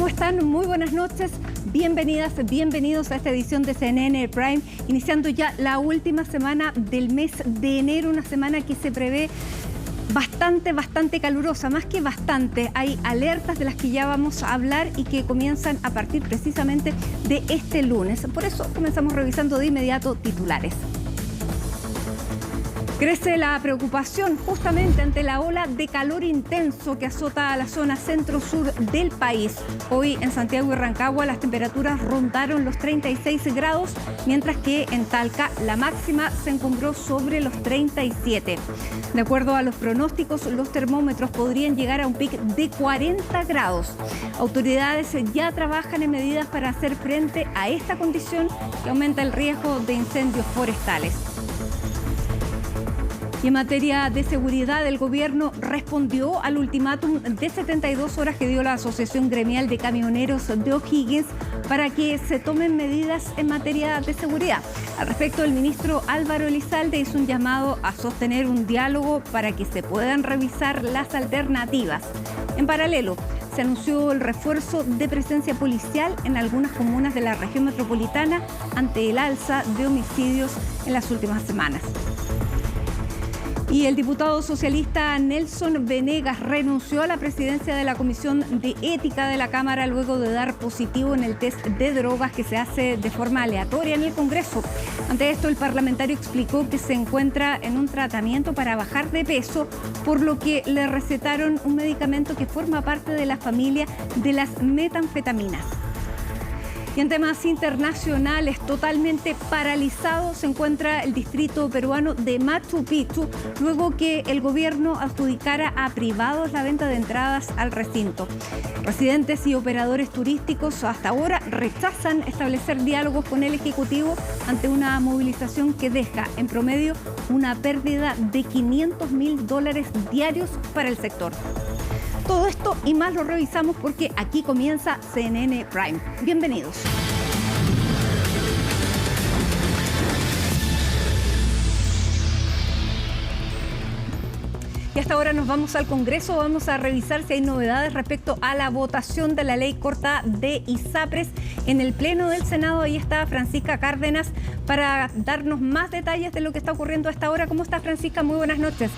¿Cómo están? Muy buenas noches. Bienvenidas, bienvenidos a esta edición de CNN Prime, iniciando ya la última semana del mes de enero, una semana que se prevé bastante calurosa, más que bastante. Hay alertas de las que ya vamos a hablar y que comienzan a partir precisamente de este lunes. Por eso comenzamos revisando de inmediato titulares. Crece la preocupación justamente ante la ola de calor intenso que azota a la zona centro-sur del país. Hoy en Santiago y Rancagua las temperaturas rondaron los 36 grados, mientras que en Talca la máxima se encumbró sobre los 37. De acuerdo a los pronósticos, los termómetros podrían llegar a un pic de 40 grados. Autoridades ya trabajan en medidas para hacer frente a esta condición que aumenta el riesgo de incendios forestales. Y en materia de seguridad, el gobierno respondió al ultimátum de 72 horas que dio la Asociación Gremial de Camioneros de O'Higgins para que se tomen medidas en materia de seguridad. Al respecto, el ministro Álvaro Elizalde hizo un llamado a sostener un diálogo para que se puedan revisar las alternativas. En paralelo, se anunció el refuerzo de presencia policial en algunas comunas de la región metropolitana ante el alza de homicidios en las últimas semanas. Y el diputado socialista Nelson Venegas renunció a la presidencia de la Comisión de Ética de la Cámara luego de dar positivo en el test de drogas que se hace de forma aleatoria en el Congreso. Ante esto, el parlamentario explicó que se encuentra en un tratamiento para bajar de peso, por lo que le recetaron un medicamento que forma parte de la familia de las metanfetaminas. Y en temas internacionales, totalmente paralizado se encuentra el distrito peruano de Machu Picchu, luego que el gobierno adjudicara a privados la venta de entradas al recinto. Residentes y operadores turísticos hasta ahora rechazan establecer diálogos con el Ejecutivo ante una movilización que deja en promedio una pérdida de $500.000 diarios para el sector. Todo esto y más lo revisamos porque aquí comienza CNN Prime. Bienvenidos. Y hasta ahora nos vamos al Congreso, vamos a revisar si hay novedades respecto a la votación de la ley corta de ISAPRES en el Pleno del Senado. Ahí está Francisca Cárdenas para darnos más detalles de lo que está ocurriendo a esta hora. ¿Cómo está, Francisca? Muy buenas noches.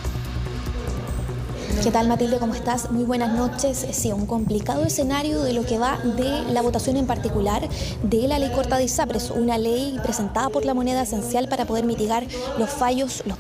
¿Qué tal, Matilde? ¿Cómo estás? Muy buenas noches. Sí, un complicado escenario de lo que va de la votación en particular de la ley corta de ISAPRES, una ley presentada por la Moneda esencial para poder mitigar los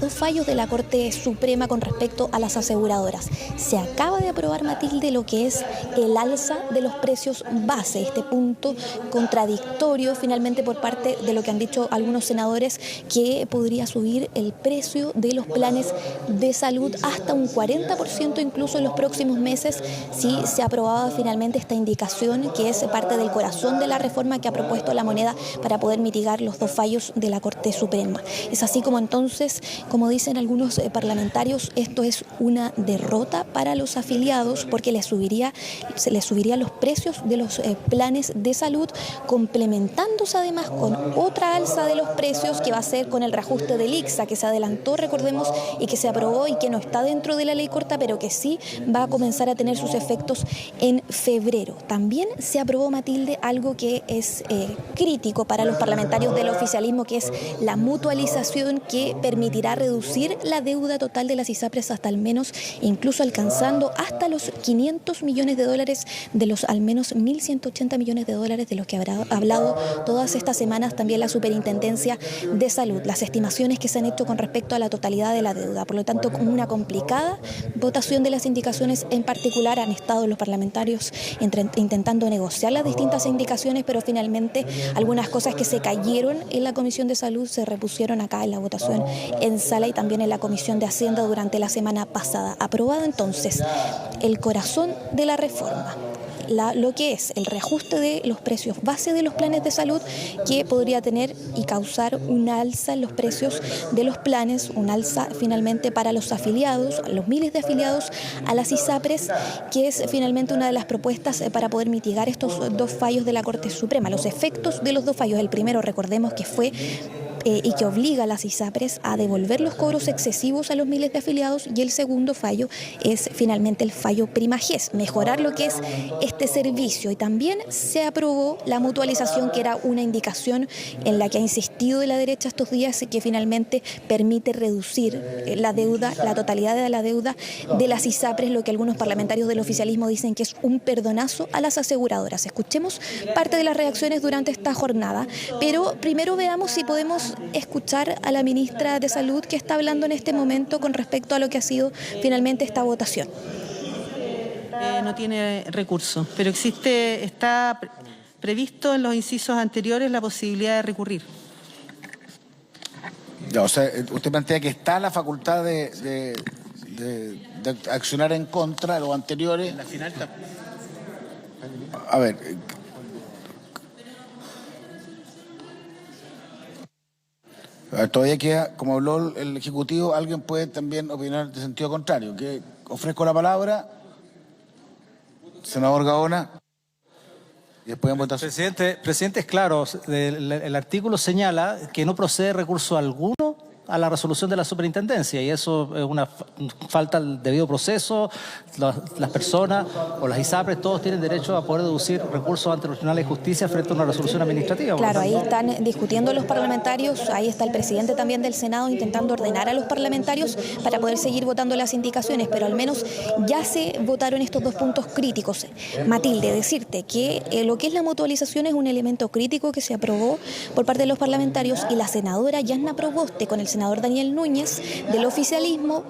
dos fallos de la Corte Suprema con respecto a las aseguradoras. Se acaba de aprobar, Matilde, lo que es el alza de los precios base, este punto contradictorio finalmente por parte de lo que han dicho algunos senadores, que podría subir el precio de los planes de salud hasta un 40%. Incluso en los próximos meses, si se aprobaba finalmente esta indicación, que es parte del corazón de la reforma que ha propuesto la Moneda para poder mitigar los dos fallos de la Corte Suprema. Es así como entonces, como dicen algunos parlamentarios, esto es una derrota para los afiliados porque se les subiría los precios de los planes de salud, complementándose además con otra alza de los precios que va a ser con el reajuste del ICSA, que se adelantó, recordemos, y que se aprobó y que no está dentro de la ley corta, pero que sí va a comenzar a tener sus efectos en febrero. También se aprobó, Matilde, algo que es crítico para los parlamentarios del oficialismo, que es la mutualización, que permitirá reducir la deuda total de las ISAPRES hasta al menos, incluso alcanzando hasta los $500 millones de los al menos $1.180 millones de los que habrá hablado todas estas semanas también la Superintendencia de Salud, las estimaciones que se han hecho con respecto a la totalidad de la deuda. Por lo tanto, con una complicada votación de las indicaciones en particular, han estado los parlamentarios intentando negociar las distintas indicaciones, pero finalmente algunas cosas que se cayeron en la Comisión de Salud se repusieron acá en la votación en sala y también en la Comisión de Hacienda durante la semana pasada. Aprobado entonces el corazón de la reforma, lo que es el reajuste de los precios base de los planes de salud, que podría tener y causar un alza en los precios de los planes, un alza finalmente para los afiliados, los miles de afiliados a las ISAPRES, que es finalmente una de las propuestas para poder mitigar estos dos fallos de la Corte Suprema, los efectos de los dos fallos. El primero, recordemos que fue y que obliga a las ISAPRES a devolver los cobros excesivos a los miles de afiliados, y el segundo fallo es finalmente el fallo Primages, mejorar lo que es este servicio. Y también se aprobó la mutualización, que era una indicación en la que ha insistido la derecha estos días y que finalmente permite reducir la deuda, la totalidad de la deuda de las ISAPRES, lo que algunos parlamentarios del oficialismo dicen que es un perdonazo a las aseguradoras. Escuchemos parte de las reacciones durante esta jornada, pero primero veamos si podemos escuchar a la ministra de Salud, que está hablando en este momento con respecto a lo que ha sido finalmente esta votación. No tiene recurso, pero está previsto en los incisos anteriores la posibilidad de recurrir. Ya, o sea, usted plantea que está la facultad de accionar en contra de los anteriores. En la final está. A ver. Todavía queda, como habló el Ejecutivo, alguien puede también opinar de sentido contrario. Que ofrezco la palabra, senador Gaona, y después en votación. Presidente, es claro, el artículo señala que no procede recurso alguno a la resolución de la superintendencia, y eso es una falta al debido proceso. Las personas o las ISAPRES todos tienen derecho a poder deducir recursos ante los tribunales de justicia frente a una resolución administrativa. Claro, ahí están discutiendo los parlamentarios, ahí está el presidente también del Senado intentando ordenar a los parlamentarios para poder seguir votando las indicaciones, pero al menos ya se votaron estos dos puntos críticos. Matilde, decirte que lo que es la mutualización es un elemento crítico que se aprobó por parte de los parlamentarios, y la senadora Yasna Proboste con el senador Daniel Núñez del oficialismo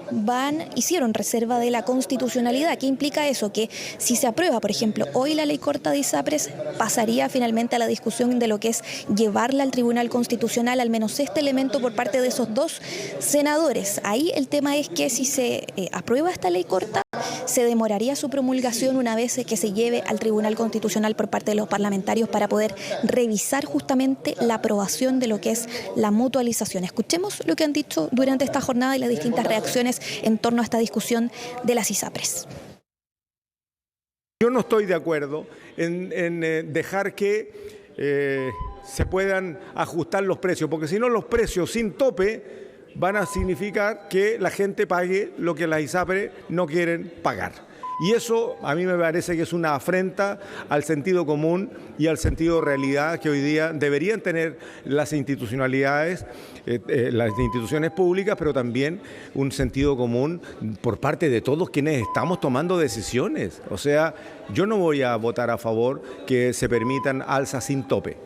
hicieron reserva de la constitucionalidad. ¿Qué implica eso? Que si se aprueba, por ejemplo, hoy la ley corta de ISAPRES, pasaría finalmente a la discusión de lo que es llevarla al Tribunal Constitucional, al menos este elemento por parte de esos dos senadores. Ahí el tema es que si se aprueba esta ley corta, se demoraría su promulgación una vez que se lleve al Tribunal Constitucional por parte de los parlamentarios para poder revisar justamente la aprobación de lo que es la mutualización. Escuchemos lo que han dicho durante esta jornada y las distintas reacciones en torno a esta discusión de las ISAPRES. Yo no estoy de acuerdo en dejar que se puedan ajustar los precios, porque si no, los precios sin tope van a significar que la gente pague lo que las ISAPRES no quieren pagar. Y eso a mí me parece que es una afrenta al sentido común y al sentido de realidad que hoy día deberían tener las institucionalidades, las instituciones públicas, pero también un sentido común por parte de todos quienes estamos tomando decisiones. O sea, yo no voy a votar a favor que se permitan alzas sin tope.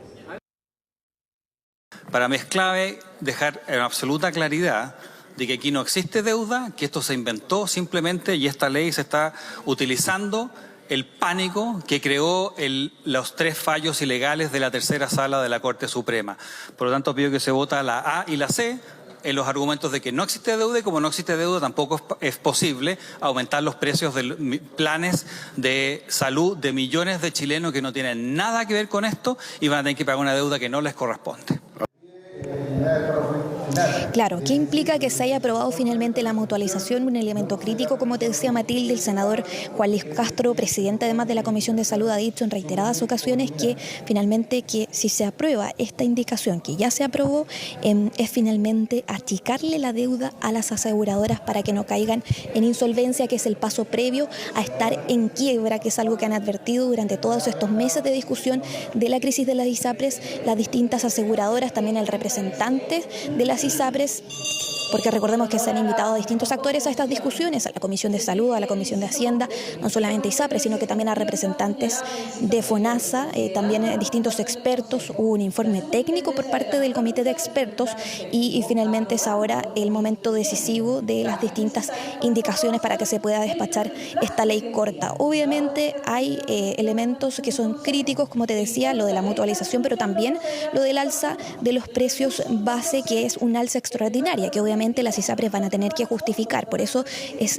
Para mí es clave dejar en absoluta claridad de que aquí no existe deuda, que esto se inventó simplemente, y esta ley se está utilizando el pánico que creó los 3 fallos ilegales de la tercera sala de la Corte Suprema. Por lo tanto, pido que se vota la A y la C en los argumentos de que no existe deuda, y como no existe deuda tampoco es posible aumentar los precios de planes de salud de millones de chilenos que no tienen nada que ver con esto y van a tener que pagar una deuda que no les corresponde. Claro, ¿qué implica que se haya aprobado finalmente la mutualización? Un elemento crítico, como te decía Matilde, el senador Juan Luis Castro, presidente además de la Comisión de Salud, ha dicho en reiteradas ocasiones que finalmente que si se aprueba esta indicación que ya se aprobó, es finalmente achicarle la deuda a las aseguradoras para que no caigan en insolvencia, que es el paso previo a estar en quiebra, que es algo que han advertido durante todos estos meses de discusión de la crisis de las ISAPRES, las distintas aseguradoras, también el representante de las ISAPRES, porque recordemos que se han invitado a distintos actores a estas discusiones, a la Comisión de Salud, a la Comisión de Hacienda, no solamente ISAPRES, sino que también a representantes de FONASA, también distintos expertos. Hubo un informe técnico por parte del comité de expertos y finalmente es ahora el momento decisivo de las distintas indicaciones para que se pueda despachar esta ley corta. Obviamente hay elementos que son críticos, como te decía, lo de la mutualización, pero también lo del alza de los precios base, que es un alza extraordinaria, que obviamente obviamente las ISAPRES van a tener que justificar. Por eso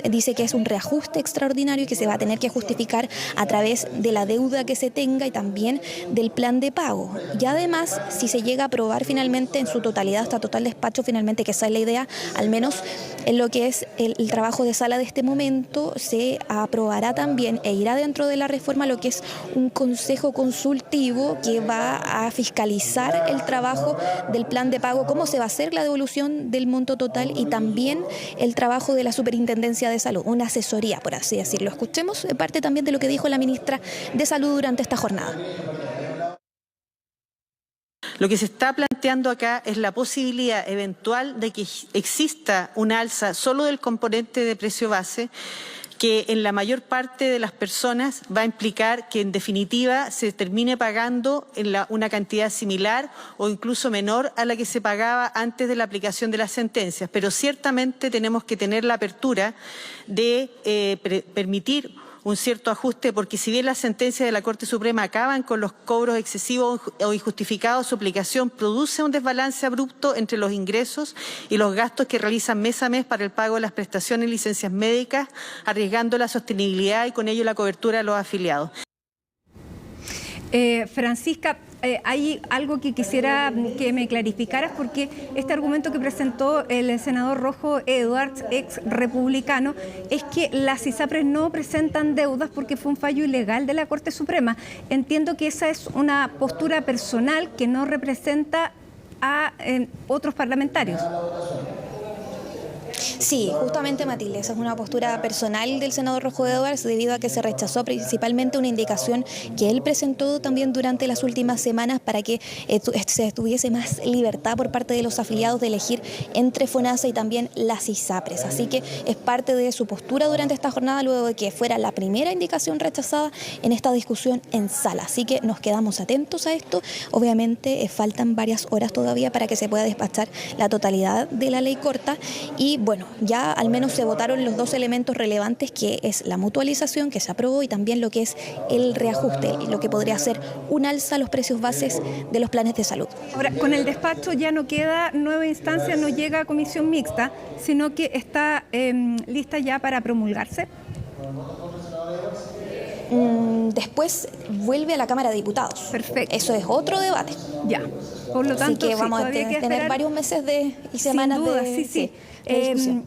dice que es un reajuste extraordinario que se va a tener que justificar a través de la deuda que se tenga y también del plan de pago. Y además, si se llega a aprobar finalmente en su totalidad, hasta total despacho finalmente, que esa es la idea, al menos en lo que es el trabajo de sala de este momento, se aprobará también e irá dentro de la reforma lo que es un consejo consultivo que va a fiscalizar el trabajo del plan de pago, cómo se va a hacer la devolución del monto total y también el trabajo de la Superintendencia de Salud, una asesoría, por así decirlo. Escuchemos parte también de lo que dijo la ministra de Salud durante esta jornada. Lo que se está planteando acá es la posibilidad eventual de que exista una alza solo del componente de precio base, que en la mayor parte de las personas va a implicar que en definitiva se termine pagando una cantidad similar o incluso menor a la que se pagaba antes de la aplicación de las sentencias. Pero ciertamente tenemos que tener la apertura de permitir un cierto ajuste, porque si bien las sentencias de la Corte Suprema acaban con los cobros excesivos o injustificados, su aplicación produce un desbalance abrupto entre los ingresos y los gastos que realizan mes a mes para el pago de las prestaciones y licencias médicas, arriesgando la sostenibilidad y con ello la cobertura de los afiliados. Francisca, hay algo que quisiera que me clarificaras, porque este argumento que presentó el senador Rojo Edwards, ex republicano, es que las ISAPRES no presentan deudas porque fue un fallo ilegal de la Corte Suprema. Entiendo que esa es una postura personal que no representa a otros parlamentarios. Sí, justamente, Matilde, esa es una postura personal del senador Rojo Edwards debido a que se rechazó principalmente una indicación que él presentó también durante las últimas semanas para que se tuviese más libertad por parte de los afiliados de elegir entre FONASA y también las ISAPRES. Así que es parte de su postura durante esta jornada luego de que fuera la primera indicación rechazada en esta discusión en sala. Así que nos quedamos atentos a esto. Obviamente faltan varias horas todavía para que se pueda despachar la totalidad de la ley corta y bueno, ya al menos se votaron los dos elementos relevantes, que es la mutualización que se aprobó y también lo que es el reajuste, lo que podría ser un alza a los precios bases de los planes de salud. Ahora, con el despacho ya no queda nueva instancia, no llega a comisión mixta, sino que está lista ya para promulgarse. Después vuelve a la Cámara de Diputados. Perfecto. Eso es otro debate. Ya. Por lo tanto, así que vamos a tener varios meses y semanas de discusión.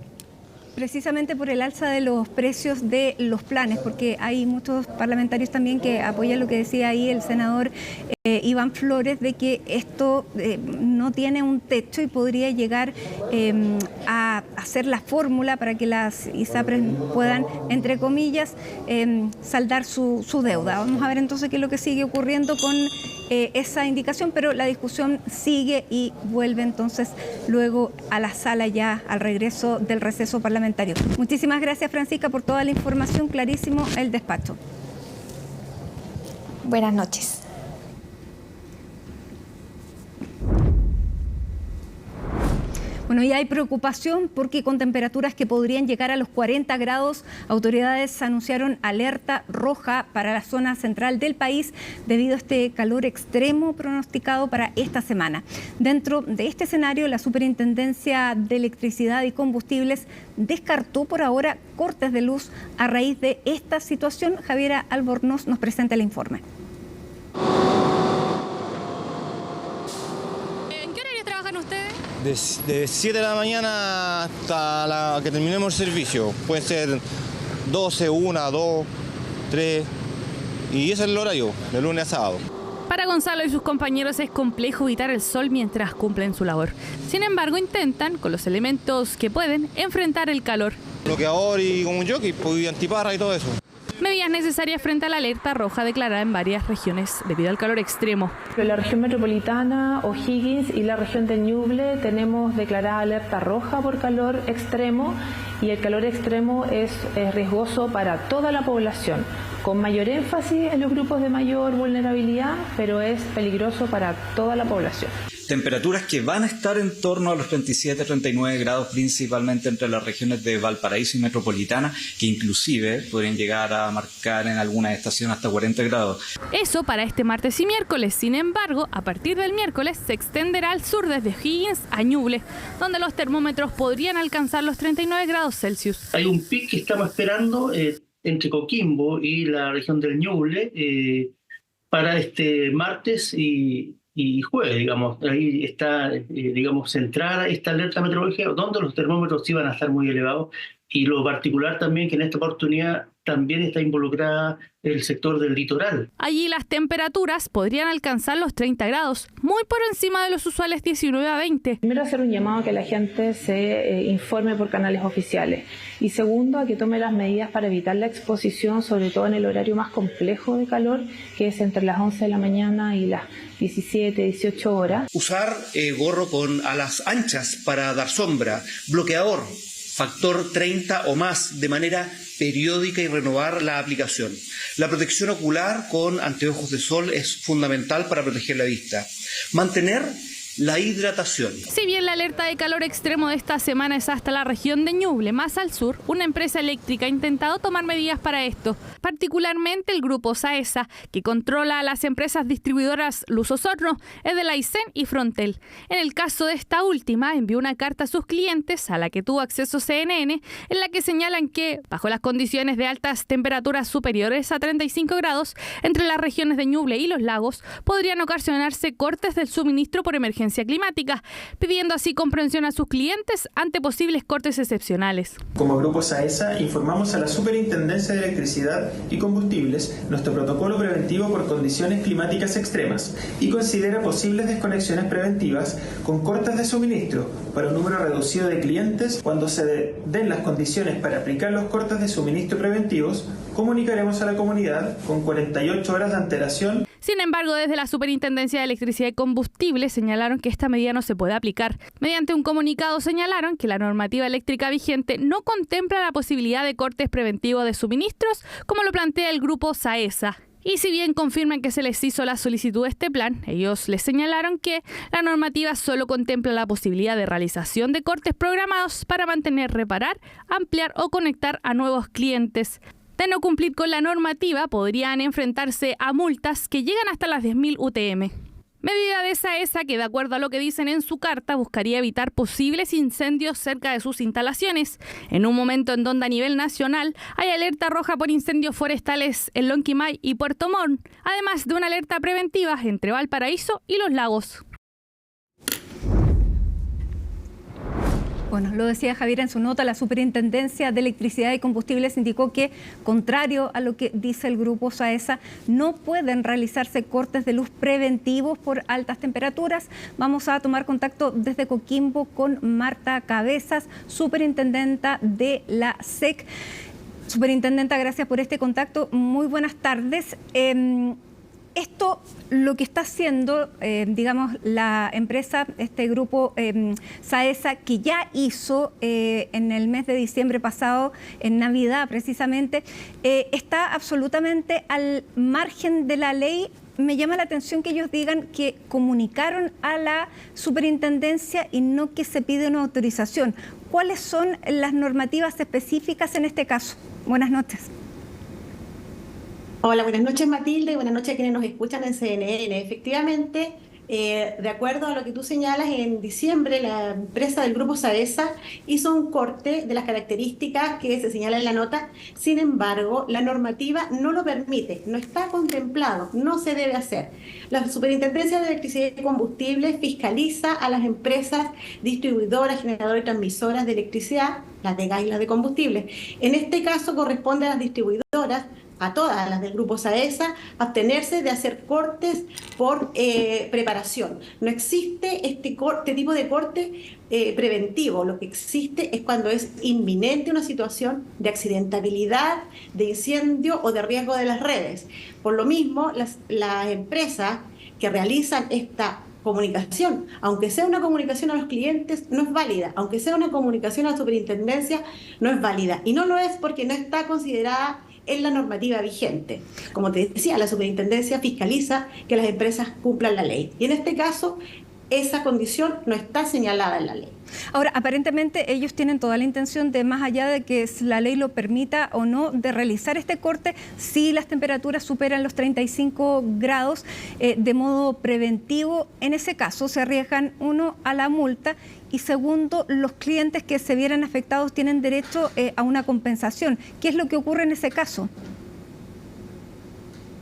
Precisamente por el alza de los precios de los planes, porque hay muchos parlamentarios también que apoyan lo que decía ahí el senador Iván Flores, de que esto no tiene un techo y podría llegar a hacer la fórmula para que las ISAPRES puedan, entre comillas, saldar su deuda. Vamos a ver entonces qué es lo que sigue ocurriendo con esa indicación, pero la discusión sigue y vuelve entonces luego a la sala ya al regreso del receso parlamentario. Muchísimas gracias, Francisca, por toda la información. Clarísimo el despacho. Buenas noches. Bueno, y hay preocupación porque con temperaturas que podrían llegar a los 40 grados, autoridades anunciaron alerta roja para la zona central del país debido a este calor extremo pronosticado para esta semana. Dentro de este escenario, la Superintendencia de Electricidad y Combustibles descartó por ahora cortes de luz a raíz de esta situación. Javiera Albornoz nos presenta el informe. ¿En qué horario trabajan ustedes? De 7 de la mañana hasta que terminemos el servicio. Puede ser 12, 1, 2, 3 y ese es el horario, de lunes a sábado. Para Gonzalo y sus compañeros es complejo evitar el sol mientras cumplen su labor. Sin embargo, intentan, con los elementos que pueden, enfrentar el calor. Bloqueador y como un jockey, pues, antiparra y todo eso. Medidas necesarias frente a la alerta roja declarada en varias regiones debido al calor extremo. En la región metropolitana, O'Higgins y la región de Ñuble tenemos declarada alerta roja por calor extremo y el calor extremo es riesgoso para toda la población, con mayor énfasis en los grupos de mayor vulnerabilidad, pero es peligroso para toda la población. Temperaturas que van a estar en torno a los 37-39 grados, principalmente entre las regiones de Valparaíso y Metropolitana, que inclusive podrían llegar a marcar en algunas estaciones hasta 40 grados. Eso para este martes y miércoles. Sin embargo, a partir del miércoles se extenderá al sur desde O'Higgins a Ñuble, donde los termómetros podrían alcanzar los 39 grados Celsius. Hay un pic que estamos esperando entre Coquimbo y la región del Ñuble para este martes y jueves, digamos. Ahí está, digamos, centrada esta alerta meteorológica, donde los termómetros iban a estar muy elevados, y lo particular también que en esta oportunidad también está involucrada el sector del litoral. Allí las temperaturas podrían alcanzar los 30 grados, muy por encima de los usuales 19 a 20. Primero, hacer un llamado a que la gente se informe por canales oficiales. Y segundo, a que tome las medidas para evitar la exposición, sobre todo en el horario más complejo de calor, que es entre las 11 de la mañana y las 17, 18 horas. Usar gorro con alas anchas para dar sombra, bloqueador, factor 30 o más de manera periódica y renovar la aplicación. La protección ocular con anteojos de sol es fundamental para proteger la vista. Mantener la hidratación. Si bien la alerta de calor extremo de esta semana es hasta la región de Ñuble, más al sur, una empresa eléctrica ha intentado tomar medidas para esto, particularmente el grupo Saesa, que controla a las empresas distribuidoras Luz Osorno, Edelaisen y Frontel. En el caso de esta última, envió una carta a sus clientes, a la que tuvo acceso CNN, en la que señalan que, bajo las condiciones de altas temperaturas superiores a 35 grados, entre las regiones de Ñuble y Los Lagos, podrían ocasionarse cortes del suministro por emergencia climática, pidiendo así comprensión a sus clientes ante posibles cortes excepcionales. Como Grupo Saesa informamos a la Superintendencia de Electricidad y Combustibles nuestro protocolo preventivo por condiciones climáticas extremas y considera posibles desconexiones preventivas con cortes de suministro para un número reducido de clientes. Cuando se den las condiciones para aplicar los cortes de suministro preventivos, comunicaremos a la comunidad con 48 horas de antelación. Sin embargo, desde la Superintendencia de Electricidad y Combustible señalaron que esta medida no se puede aplicar. Mediante un comunicado señalaron que la normativa eléctrica vigente no contempla la posibilidad de cortes preventivos de suministros, como lo plantea el grupo Saesa. Y si bien confirman que se les hizo la solicitud de este plan, ellos les señalaron que la normativa solo contempla la posibilidad de realización de cortes programados para mantener, reparar, ampliar o conectar a nuevos clientes. De no cumplir con la normativa, podrían enfrentarse a multas que llegan hasta las 10.000 UTM. Medida de Saesa que, de acuerdo a lo que dicen en su carta, buscaría evitar posibles incendios cerca de sus instalaciones, en un momento en donde a nivel nacional hay alerta roja por incendios forestales en Lonquimay y Puerto Montt, además de una alerta preventiva entre Valparaíso y Los Lagos. Bueno, lo decía Javier en su nota, la Superintendencia de Electricidad y Combustibles indicó que, contrario a lo que dice el grupo Saesa, no pueden realizarse cortes de luz preventivos por altas temperaturas. Vamos a tomar contacto desde Coquimbo con Marta Cabezas, superintendenta de la SEC. Superintendenta, gracias por este contacto. Muy buenas tardes. Esto, lo que está haciendo, digamos, la empresa, este grupo Saesa, que ya hizo en el mes de diciembre pasado, en Navidad precisamente, está absolutamente al margen de la ley. Me llama la atención que ellos digan que comunicaron a la superintendencia y no que se pide una autorización. ¿Cuáles son las normativas específicas en este caso? Buenas noches. Hola, buenas noches Matilde y buenas noches a quienes nos escuchan en CNN. Efectivamente, de acuerdo a lo que tú señalas, en diciembre la empresa del grupo Saesa hizo un corte de las características que se señalan en la nota. Sin embargo, la normativa no lo permite, no está contemplado, no se debe hacer. La Superintendencia de Electricidad y Combustible fiscaliza a las empresas distribuidoras, generadoras y transmisoras de electricidad, las de gas y las de combustible. En este caso corresponde a las distribuidoras, a todas las del grupo Saesa, abstenerse de hacer cortes por preparación. No existe este tipo de corte preventivo. Lo que existe es cuando es inminente una situación de accidentabilidad, de incendio o de riesgo de las redes. Por lo mismo, las empresas que realizan esta comunicación, aunque sea una comunicación a los clientes, no es válida, aunque sea una comunicación a la superintendencia, no es válida. Y no lo es porque no está considerada en la normativa vigente. Como te decía, la superintendencia fiscaliza que las empresas cumplan la ley. Y en este caso, esa condición no está señalada en la ley. Ahora, aparentemente ellos tienen toda la intención de, más allá de que la ley lo permita o no, de realizar este corte si las temperaturas superan los 35 grados de modo preventivo. En ese caso se arriesgan, uno, a la multa, y segundo, los clientes que se vieran afectados tienen derecho a una compensación. ¿Qué es lo que ocurre en ese caso?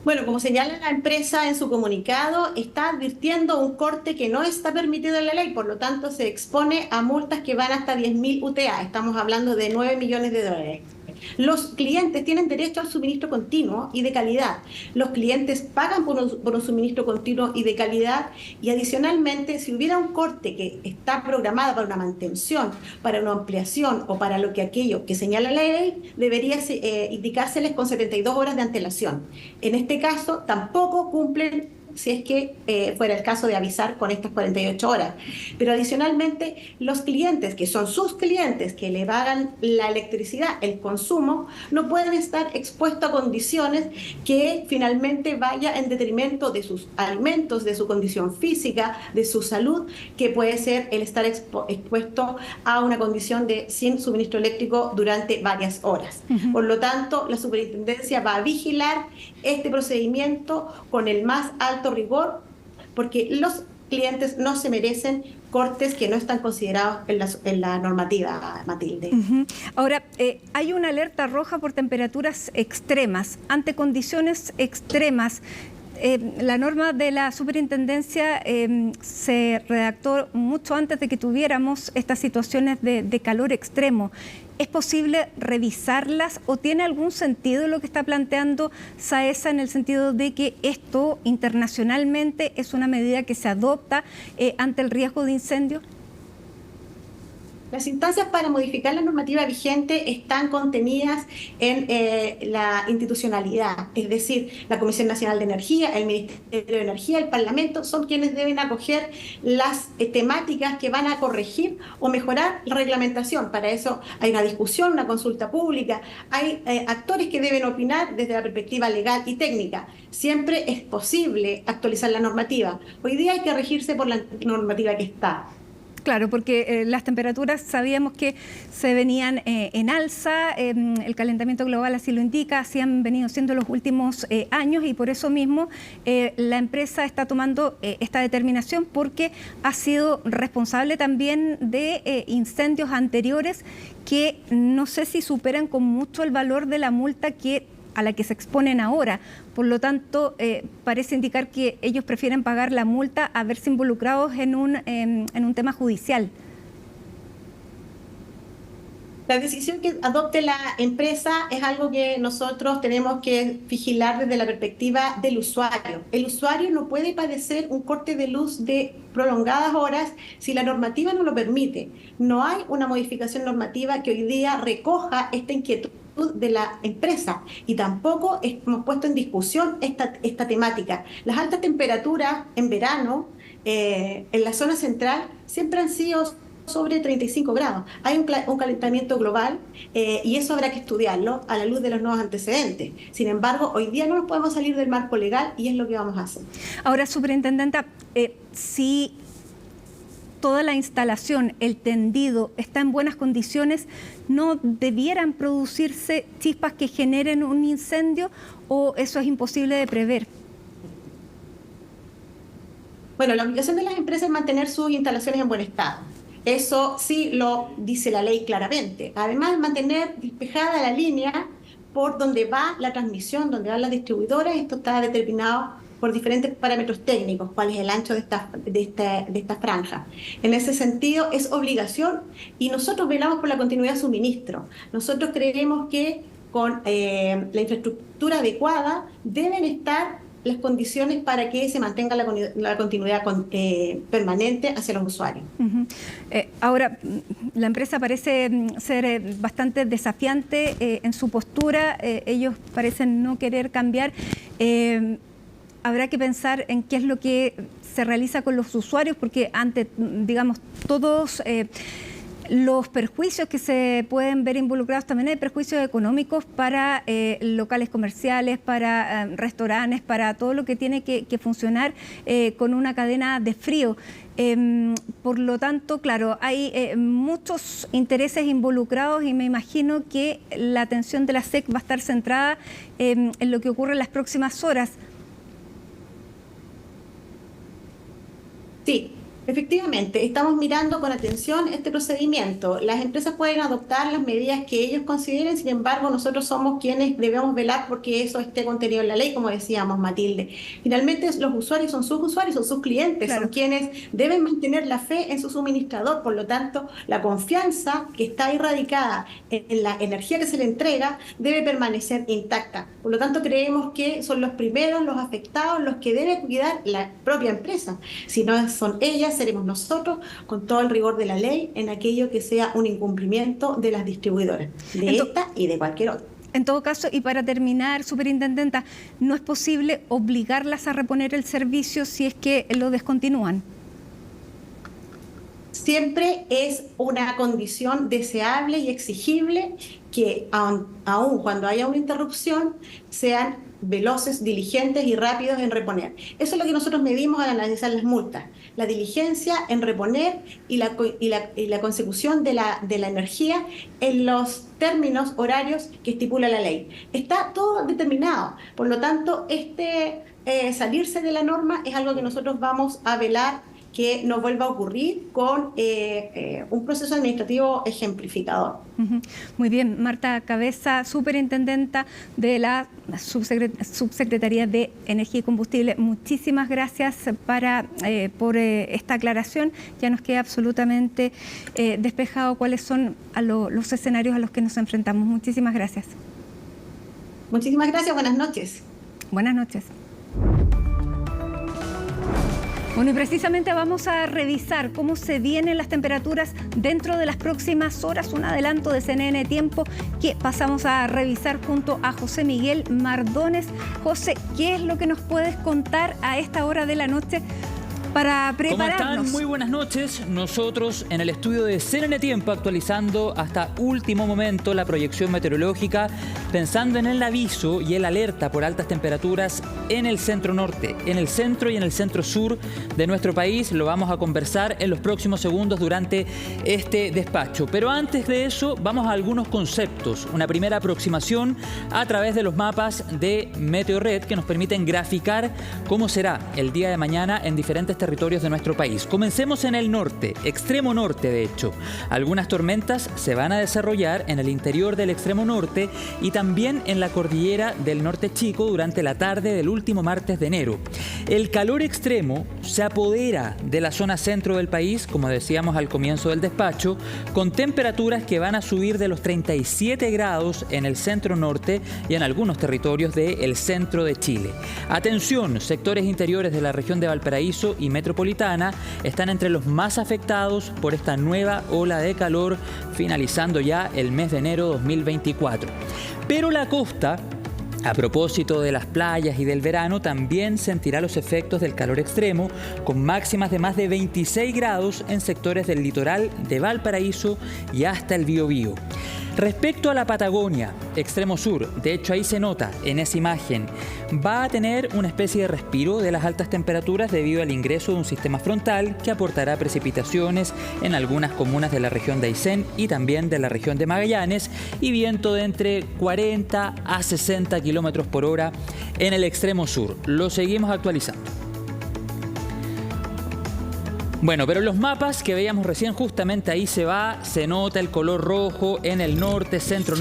Bueno, como señala la empresa en su comunicado, está advirtiendo un corte que no está permitido en la ley, por lo tanto se expone a multas que van hasta 10.000 UTA, estamos hablando de 9 millones de dólares. Los clientes tienen derecho al suministro continuo y de calidad. Los clientes pagan por un suministro continuo y de calidad, y adicionalmente, si hubiera un corte que está programado para una mantención, para una ampliación o para aquello que señala la ley, debería indicárseles con 72 horas de antelación. En este caso, tampoco cumplen, si es que fuera el caso de avisar con estas 48 horas. Pero adicionalmente, los clientes, que son sus clientes, que le pagan la electricidad, el consumo, no pueden estar expuestos a condiciones que finalmente vaya en detrimento de sus alimentos, de su condición física, de su salud, que puede ser el estar expuesto a una condición de sin suministro eléctrico durante varias horas. Por lo tanto, la superintendencia va a vigilar este procedimiento con el más alto rigor, porque los clientes no se merecen cortes que no están considerados en la normativa, Matilde. Ahora, hay una alerta roja por temperaturas extremas. Ante condiciones extremas, la norma de la superintendencia se redactó mucho antes de que tuviéramos estas situaciones de calor extremo. ¿Es posible revisarlas o tiene algún sentido lo que está planteando SAESA en el sentido de que esto internacionalmente es una medida que se adopta ante el riesgo de incendio? Las instancias para modificar la normativa vigente están contenidas en la institucionalidad, es decir, la Comisión Nacional de Energía, el Ministerio de Energía, el Parlamento, son quienes deben acoger las temáticas que van a corregir o mejorar la reglamentación. Para eso hay una discusión, una consulta pública, hay actores que deben opinar desde la perspectiva legal y técnica. Siempre es posible actualizar la normativa. Hoy día hay que regirse por la normativa que está. Claro, porque las temperaturas sabíamos que se venían en alza, el calentamiento global así lo indica, así han venido siendo los últimos años, y por eso mismo la empresa está tomando esta determinación, porque ha sido responsable también de incendios anteriores que no sé si superan con mucho el valor de la multa a la que se exponen ahora. Por lo tanto, parece indicar que ellos prefieren pagar la multa a verse involucrados en un tema judicial. La decisión que adopte la empresa es algo que nosotros tenemos que vigilar desde la perspectiva del usuario. El usuario no puede padecer un corte de luz de prolongadas horas si la normativa no lo permite. No hay una modificación normativa que hoy día recoja esta inquietud de la empresa, y tampoco hemos puesto en discusión esta temática. Las altas temperaturas en verano en la zona central siempre han sido sobre 35 grados. Hay un calentamiento global y eso habrá que estudiarlo a la luz de los nuevos antecedentes. Sin embargo, hoy día no nos podemos salir del marco legal y es lo que vamos a hacer. Ahora, superintendenta, si toda la instalación, el tendido, está en buenas condiciones, ¿no debieran producirse chispas que generen un incendio o eso es imposible de prever? Bueno, la obligación de las empresas es mantener sus instalaciones en buen estado. Eso sí lo dice la ley claramente. Además, mantener despejada la línea por donde va la transmisión, donde van las distribuidoras. Esto está determinado por diferentes parámetros técnicos, cuál es el ancho de esta franja. En ese sentido, es obligación, y nosotros velamos por la continuidad de suministro. Nosotros creemos que con la infraestructura adecuada deben estar las condiciones para que se mantenga la continuidad permanente hacia los usuarios. Ahora, la empresa parece ser bastante desafiante en su postura, ellos parecen no querer cambiar. Habrá que pensar en qué es lo que se realiza con los usuarios, porque ante, digamos, todos los perjuicios que se pueden ver involucrados, también hay perjuicios económicos para locales comerciales, para restaurantes, para todo lo que tiene que funcionar con una cadena de frío. Por lo tanto, claro, hay muchos intereses involucrados y me imagino que la atención de la SEC va a estar centrada en lo que ocurre en las próximas horas. Sí. Efectivamente, estamos mirando con atención este procedimiento. Las empresas pueden adoptar las medidas que ellos consideren, sin embargo, nosotros somos quienes debemos velar porque eso esté contenido en la ley, como decíamos, Matilde. Finalmente, los usuarios, son sus clientes, claro, son quienes deben mantener la fe en su suministrador. Por lo tanto, la confianza que está irradicada en la energía que se le entrega debe permanecer intacta. Por lo tanto, creemos que son los primeros, los afectados, los que debe cuidar la propia empresa. Si no son ellas, seremos nosotros, con todo el rigor de la ley, en aquello que sea un incumplimiento de las distribuidoras, de esta y de cualquier otra. En todo caso, y para terminar, superintendenta, ¿no es posible obligarlas a reponer el servicio si es que lo descontinúan? Siempre es una condición deseable y exigible que, aun cuando haya una interrupción, sean veloces, diligentes y rápidos en reponer. Eso es lo que nosotros medimos al analizar las multas. La diligencia en reponer y la consecución de la energía en los términos horarios que estipula la ley. Está todo determinado. Por lo tanto, salirse de la norma es algo que nosotros vamos a velar que no vuelva a ocurrir con un proceso administrativo ejemplificador. Muy bien, Marta Cabeza, superintendenta de la Subsecretaría de Energía y Combustible. Muchísimas gracias por esta aclaración. Ya nos queda absolutamente despejado cuáles son los escenarios a los que nos enfrentamos. Muchísimas gracias. Muchísimas gracias, buenas noches. Buenas noches. Bueno, y precisamente vamos a revisar cómo se vienen las temperaturas dentro de las próximas horas. Un adelanto de CNN Tiempo que pasamos a revisar junto a José Miguel Mardones. José, ¿qué es lo que nos puedes contar a esta hora de la noche para prepararnos? ¿Cómo están? Muy buenas noches. Nosotros en el estudio de CNN Tiempo actualizando hasta último momento la proyección meteorológica, pensando en el aviso y el alerta por altas temperaturas en el centro norte, en el centro y en el centro sur de nuestro país. Lo vamos a conversar en los próximos segundos durante este despacho. Pero antes de eso, vamos a algunos conceptos. Una primera aproximación a través de los mapas de Meteorred que nos permiten graficar cómo será el día de mañana en diferentes territorios de nuestro país. Comencemos en el norte, extremo norte de hecho. Algunas tormentas se van a desarrollar en el interior del extremo norte y también en la cordillera del norte chico durante la tarde del último martes de enero. El calor extremo se apodera de la zona centro del país, como decíamos al comienzo del despacho, con temperaturas que van a subir de los 37 grados en el centro norte y en algunos territorios del centro de Chile. Atención, sectores interiores de la región de Valparaíso y metropolitana están entre los más afectados por esta nueva ola de calor, finalizando ya el mes de enero 2024. Pero la costa, a propósito de las playas y del verano, también sentirá los efectos del calor extremo, con máximas de más de 26 grados en sectores del litoral de Valparaíso y hasta el Biobío. Respecto a la Patagonia, extremo sur, de hecho ahí se nota en esa imagen, va a tener una especie de respiro de las altas temperaturas debido al ingreso de un sistema frontal que aportará precipitaciones en algunas comunas de la región de Aysén y también de la región de Magallanes y viento de entre 40 a 60 kilómetros por hora en el extremo sur. Lo seguimos actualizando. Bueno, pero los mapas que veíamos recién, justamente ahí se nota el color rojo en el norte, centro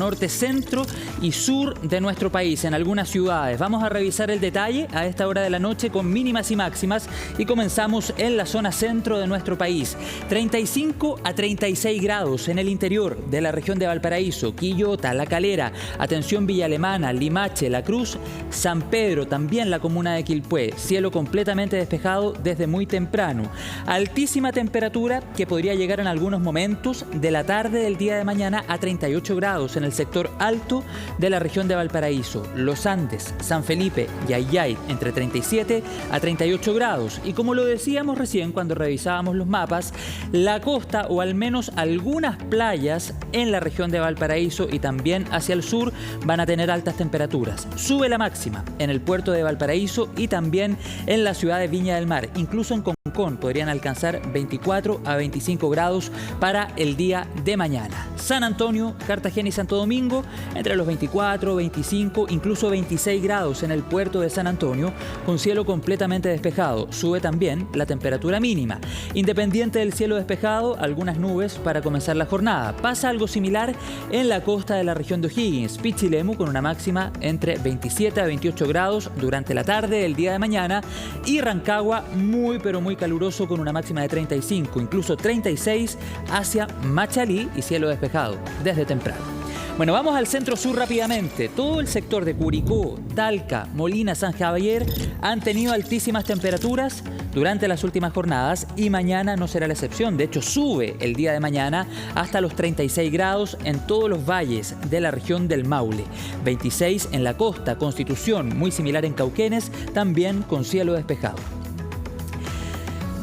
y sur de nuestro país, en algunas ciudades. Vamos a revisar el detalle a esta hora de la noche con mínimas y máximas y comenzamos en la zona centro de nuestro país. 35 a 36 grados en el interior de la región de Valparaíso, Quillota, La Calera, atención Villa Alemana, Limache, La Cruz, San Pedro, también la comuna de Quilpué. Cielo completamente despejado desde muy temprano. Al altísima temperatura que podría llegar en algunos momentos de la tarde del día de mañana a 38 grados en el sector alto de la región de Valparaíso, Los Andes, San Felipe y Ayay entre 37 a 38 grados. Y como lo decíamos recién cuando revisábamos los mapas, la costa o al menos algunas playas en la región de Valparaíso y también hacia el sur van a tener altas temperaturas. Sube la máxima en el puerto de Valparaíso y también en la ciudad de Viña del Mar. Incluso en Concón podrían alcanzar 24 a 25 grados para el día de mañana. San Antonio, Cartagena y Santo Domingo entre los 24, 25, incluso 26 grados en el puerto de San Antonio con cielo completamente despejado. Sube también la temperatura mínima. Independiente del cielo despejado, algunas nubes para comenzar la jornada. Pasa algo similar en la costa de la región de O'Higgins, Pichilemu, con una máxima entre 27 a 28 grados durante la tarde del día de mañana, y Rancagua muy pero muy caluroso con una máxima de 35, incluso 36 hacia Machalí y cielo despejado desde temprano. Bueno, vamos al centro sur rápidamente. Todo el sector de Curicó, Talca, Molina, San Javier han tenido altísimas temperaturas durante las últimas jornadas y mañana no será la excepción. De hecho, sube el día de mañana hasta los 36 grados en todos los valles de la región del Maule. 26 en la costa, Constitución, muy similar en Cauquenes, también con cielo despejado.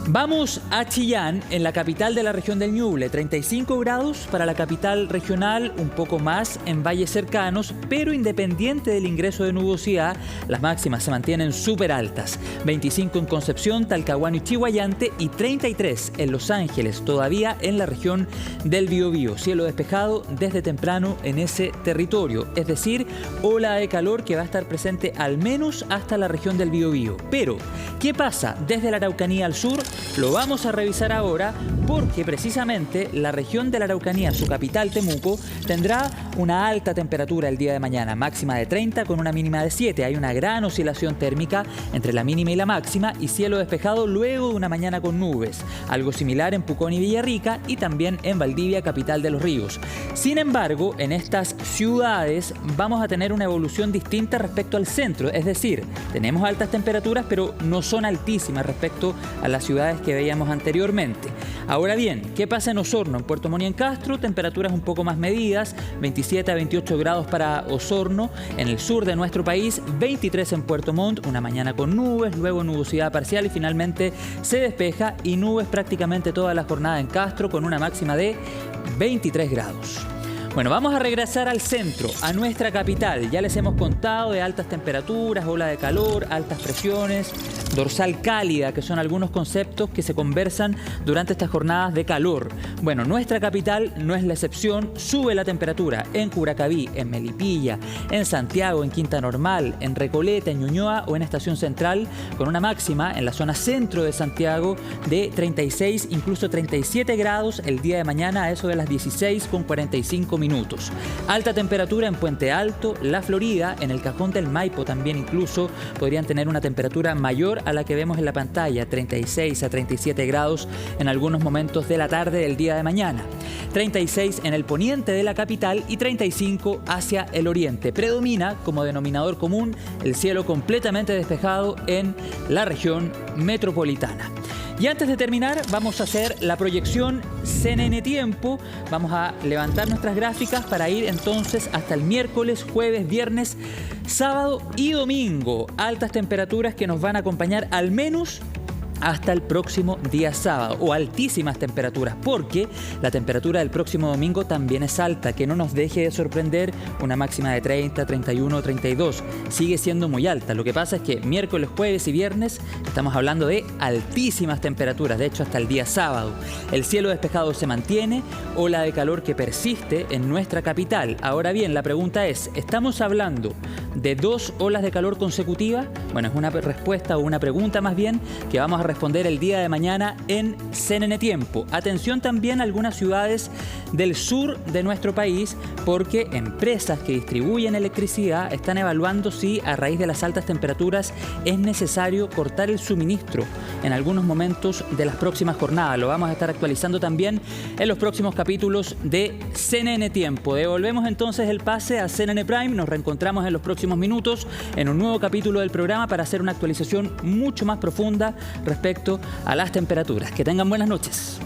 Vamos a Chillán, en la capital de la región del Ñuble, 35 grados para la capital regional, un poco más en valles cercanos, pero independiente del ingreso de nubosidad, las máximas se mantienen súper altas. 25 en Concepción, Talcahuano y Chihuayante y 33 en Los Ángeles, todavía en la región del Biobío. Cielo despejado desde temprano en ese territorio, es decir, ola de calor que va a estar presente al menos hasta la región del Biobío. Pero, ¿qué pasa desde la Araucanía al sur? Lo vamos a revisar ahora porque precisamente la región de la Araucanía, su capital Temuco, tendrá una alta temperatura el día de mañana, máxima de 30 con una mínima de 7. Hay una gran oscilación térmica entre la mínima y la máxima y cielo despejado luego de una mañana con nubes. Algo similar en Pucón y Villarrica y también en Valdivia, capital de los ríos. Sin embargo, en estas ciudades vamos a tener una evolución distinta respecto al centro, es decir, tenemos altas temperaturas pero no son altísimas respecto a las ciudades que veíamos anteriormente. Ahora bien, ¿qué pasa en Osorno? En Puerto Montt y en Castro, temperaturas un poco más medidas, 27 a 28 grados para Osorno. En el sur de nuestro país, 23 en Puerto Montt, una mañana con nubes, luego nubosidad parcial y finalmente se despeja y nubes prácticamente toda la jornada en Castro con una máxima de 23 grados. Bueno, vamos a regresar al centro, a nuestra capital. Ya les hemos contado de altas temperaturas, ola de calor, altas presiones, dorsal cálida, que son algunos conceptos que se conversan durante estas jornadas de calor. Bueno, nuestra capital no es la excepción. Sube la temperatura en Curacaví, en Melipilla, en Santiago, en Quinta Normal, en Recoleta, en Ñuñoa o en Estación Central, con una máxima en la zona centro de Santiago de 36, incluso 37 grados el día de mañana a eso de las 16:45 minutos. Alta temperatura en Puente Alto, La Florida, en el Cajón del Maipo también incluso podrían tener una temperatura mayor a la que vemos en la pantalla, 36 a 37 grados en algunos momentos de la tarde del día de mañana. 36 en el poniente de la capital y 35 hacia el oriente. Predomina como denominador común el cielo completamente despejado en la región metropolitana. Y antes de terminar, vamos a hacer la proyección CNN Tiempo. Vamos a levantar nuestras gráficas para ir entonces hasta el miércoles, jueves, viernes, sábado y domingo. Altas temperaturas que nos van a acompañar al menos hasta el próximo día sábado, o altísimas temperaturas, porque la temperatura del próximo domingo también es alta, que no nos deje de sorprender una máxima de 30, 31, 32, sigue siendo muy alta. Lo que pasa es que miércoles, jueves y viernes estamos hablando de altísimas temperaturas, de hecho hasta el día sábado. El cielo despejado se mantiene, ola de calor que persiste en nuestra capital. Ahora bien, la pregunta es, ¿estamos hablando de 2 olas de calor consecutivas? Bueno, es una respuesta o una pregunta más bien que vamos a responder el día de mañana en CNN Tiempo. Atención también a algunas ciudades del sur de nuestro país, porque empresas que distribuyen electricidad están evaluando si a raíz de las altas temperaturas es necesario cortar el suministro en algunos momentos de las próximas jornadas. Lo vamos a estar actualizando también en los próximos capítulos de CNN Tiempo. Devolvemos entonces el pase a CNN Prime. Nos reencontramos en los próximos próximos minutos en un nuevo capítulo del programa para hacer una actualización mucho más profunda respecto a las temperaturas. Que tengan buenas noches.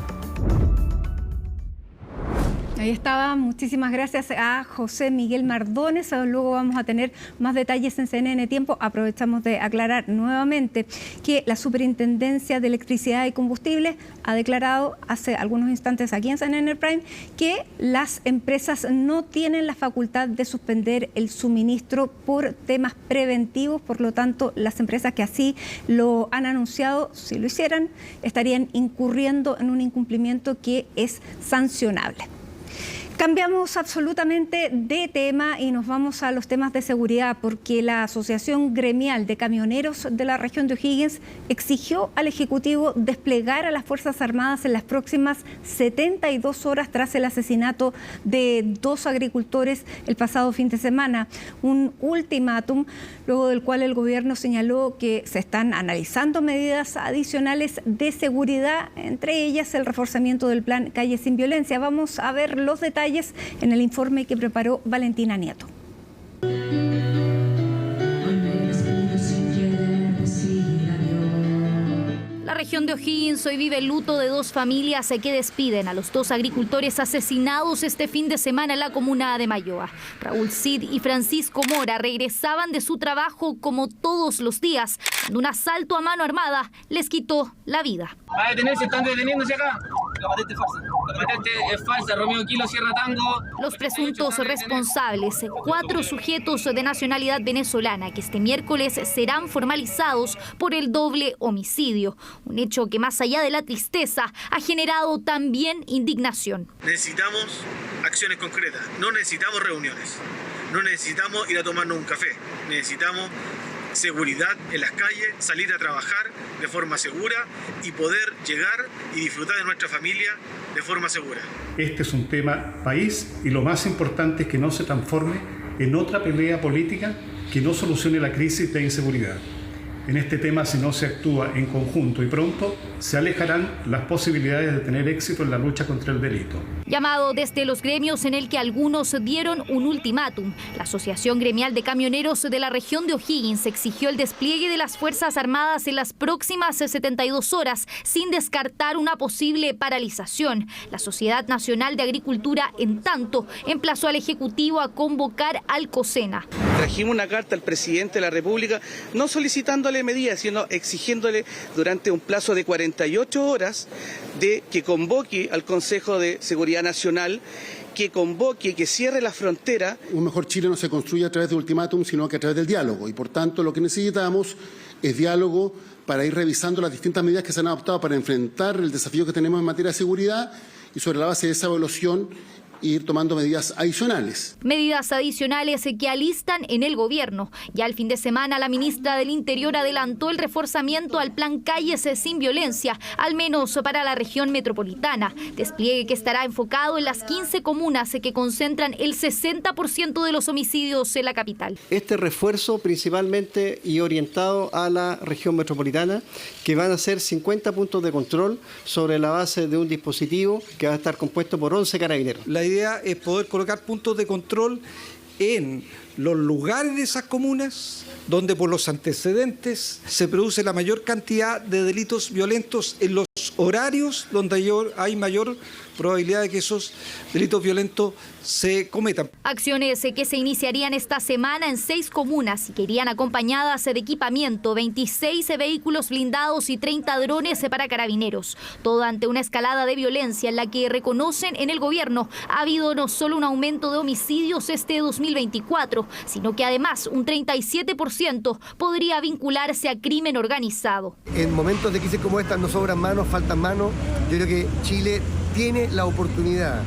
Ahí estaba, muchísimas gracias a José Miguel Mardones. Luego vamos a tener más detalles en CNN Tiempo. Aprovechamos de aclarar nuevamente que la Superintendencia de Electricidad y Combustible ha declarado hace algunos instantes aquí en CNN Prime que las empresas no tienen la facultad de suspender el suministro por temas preventivos. Por lo tanto, las empresas que así lo han anunciado, si lo hicieran, estarían incurriendo en un incumplimiento que es sancionable. Cambiamos absolutamente de tema y nos vamos a los temas de seguridad, porque la Asociación Gremial de Camioneros de la región de O'Higgins exigió al Ejecutivo desplegar a las Fuerzas Armadas en las próximas 72 horas tras el asesinato de 2 agricultores el pasado fin de semana. Un ultimátum luego del cual el gobierno señaló que se están analizando medidas adicionales de seguridad, entre ellas el reforzamiento del plan Calle Sin Violencia. Vamos a ver los detalles en el informe que preparó Valentina Nieto. La región de O'Higgins hoy vive el luto de 2 familias que despiden a los 2 agricultores asesinados este fin de semana en la comuna de Mayoa. Raúl Cid y Francisco Mora regresaban de su trabajo como todos los días, cuando un asalto a mano armada les quitó la vida. Va a detenerse, están deteniéndose acá. La patente es falsa. La patente es falsa, Romeo Kilo Sierra Tango. Los presuntos responsables, 4 sujetos de nacionalidad venezolana, que este miércoles serán formalizados por el doble homicidio. Un hecho que, más allá de la tristeza, ha generado también indignación. Necesitamos acciones concretas, no necesitamos reuniones, no necesitamos ir a tomarnos un café, necesitamos seguridad en las calles, salir a trabajar de forma segura y poder llegar y disfrutar de nuestra familia de forma segura. Este es un tema país y lo más importante es que no se transforme en otra pelea política que no solucione la crisis de inseguridad. En este tema, si no se actúa en conjunto y pronto, se alejarán las posibilidades de tener éxito en la lucha contra el delito. Llamado desde los gremios en el que algunos dieron un ultimátum. La Asociación Gremial de Camioneros de la región de O'Higgins exigió el despliegue de las Fuerzas Armadas en las próximas 72 horas, sin descartar una posible paralización. La Sociedad Nacional de Agricultura, en tanto, emplazó al Ejecutivo a convocar al COSENA. Trajimos una carta al presidente de la República, no solicitándole medidas, sino exigiéndole durante un plazo de 48 horas de que convoque al Consejo de Seguridad Nacional, que convoque, que cierre la frontera. Un mejor Chile no se construye a través de ultimátum, sino que a través del diálogo. Y por tanto lo que necesitamos es diálogo para ir revisando las distintas medidas que se han adoptado para enfrentar el desafío que tenemos en materia de seguridad y sobre la base de esa evaluación ir tomando medidas adicionales. Medidas adicionales que alistan en el gobierno. Ya el fin de semana la ministra del Interior adelantó el reforzamiento al plan Calles Sin Violencia, al menos para la región metropolitana. Despliegue que estará enfocado en las 15 comunas que concentran el 60% de los homicidios en la capital. Este refuerzo principalmente y orientado a la región metropolitana, que van a ser 50 puntos de control sobre la base de un dispositivo que va a estar compuesto por 11 carabineros. La idea es poder colocar puntos de control en los lugares de esas comunas donde por los antecedentes se produce la mayor cantidad de delitos violentos, en los horarios donde hay mayor probabilidad de que esos delitos violentos se cometan. Acciones que se iniciarían esta semana en 6 comunas y que irían acompañadas de equipamiento, 26 vehículos blindados y 30 drones para carabineros. Todo ante una escalada de violencia en la que reconocen en el gobierno ha habido no solo un aumento de homicidios este 2024, sino que además un 37% podría vincularse a crimen organizado. En momentos de crisis como esta no sobran manos, faltan manos. Yo creo que Chile tiene la oportunidad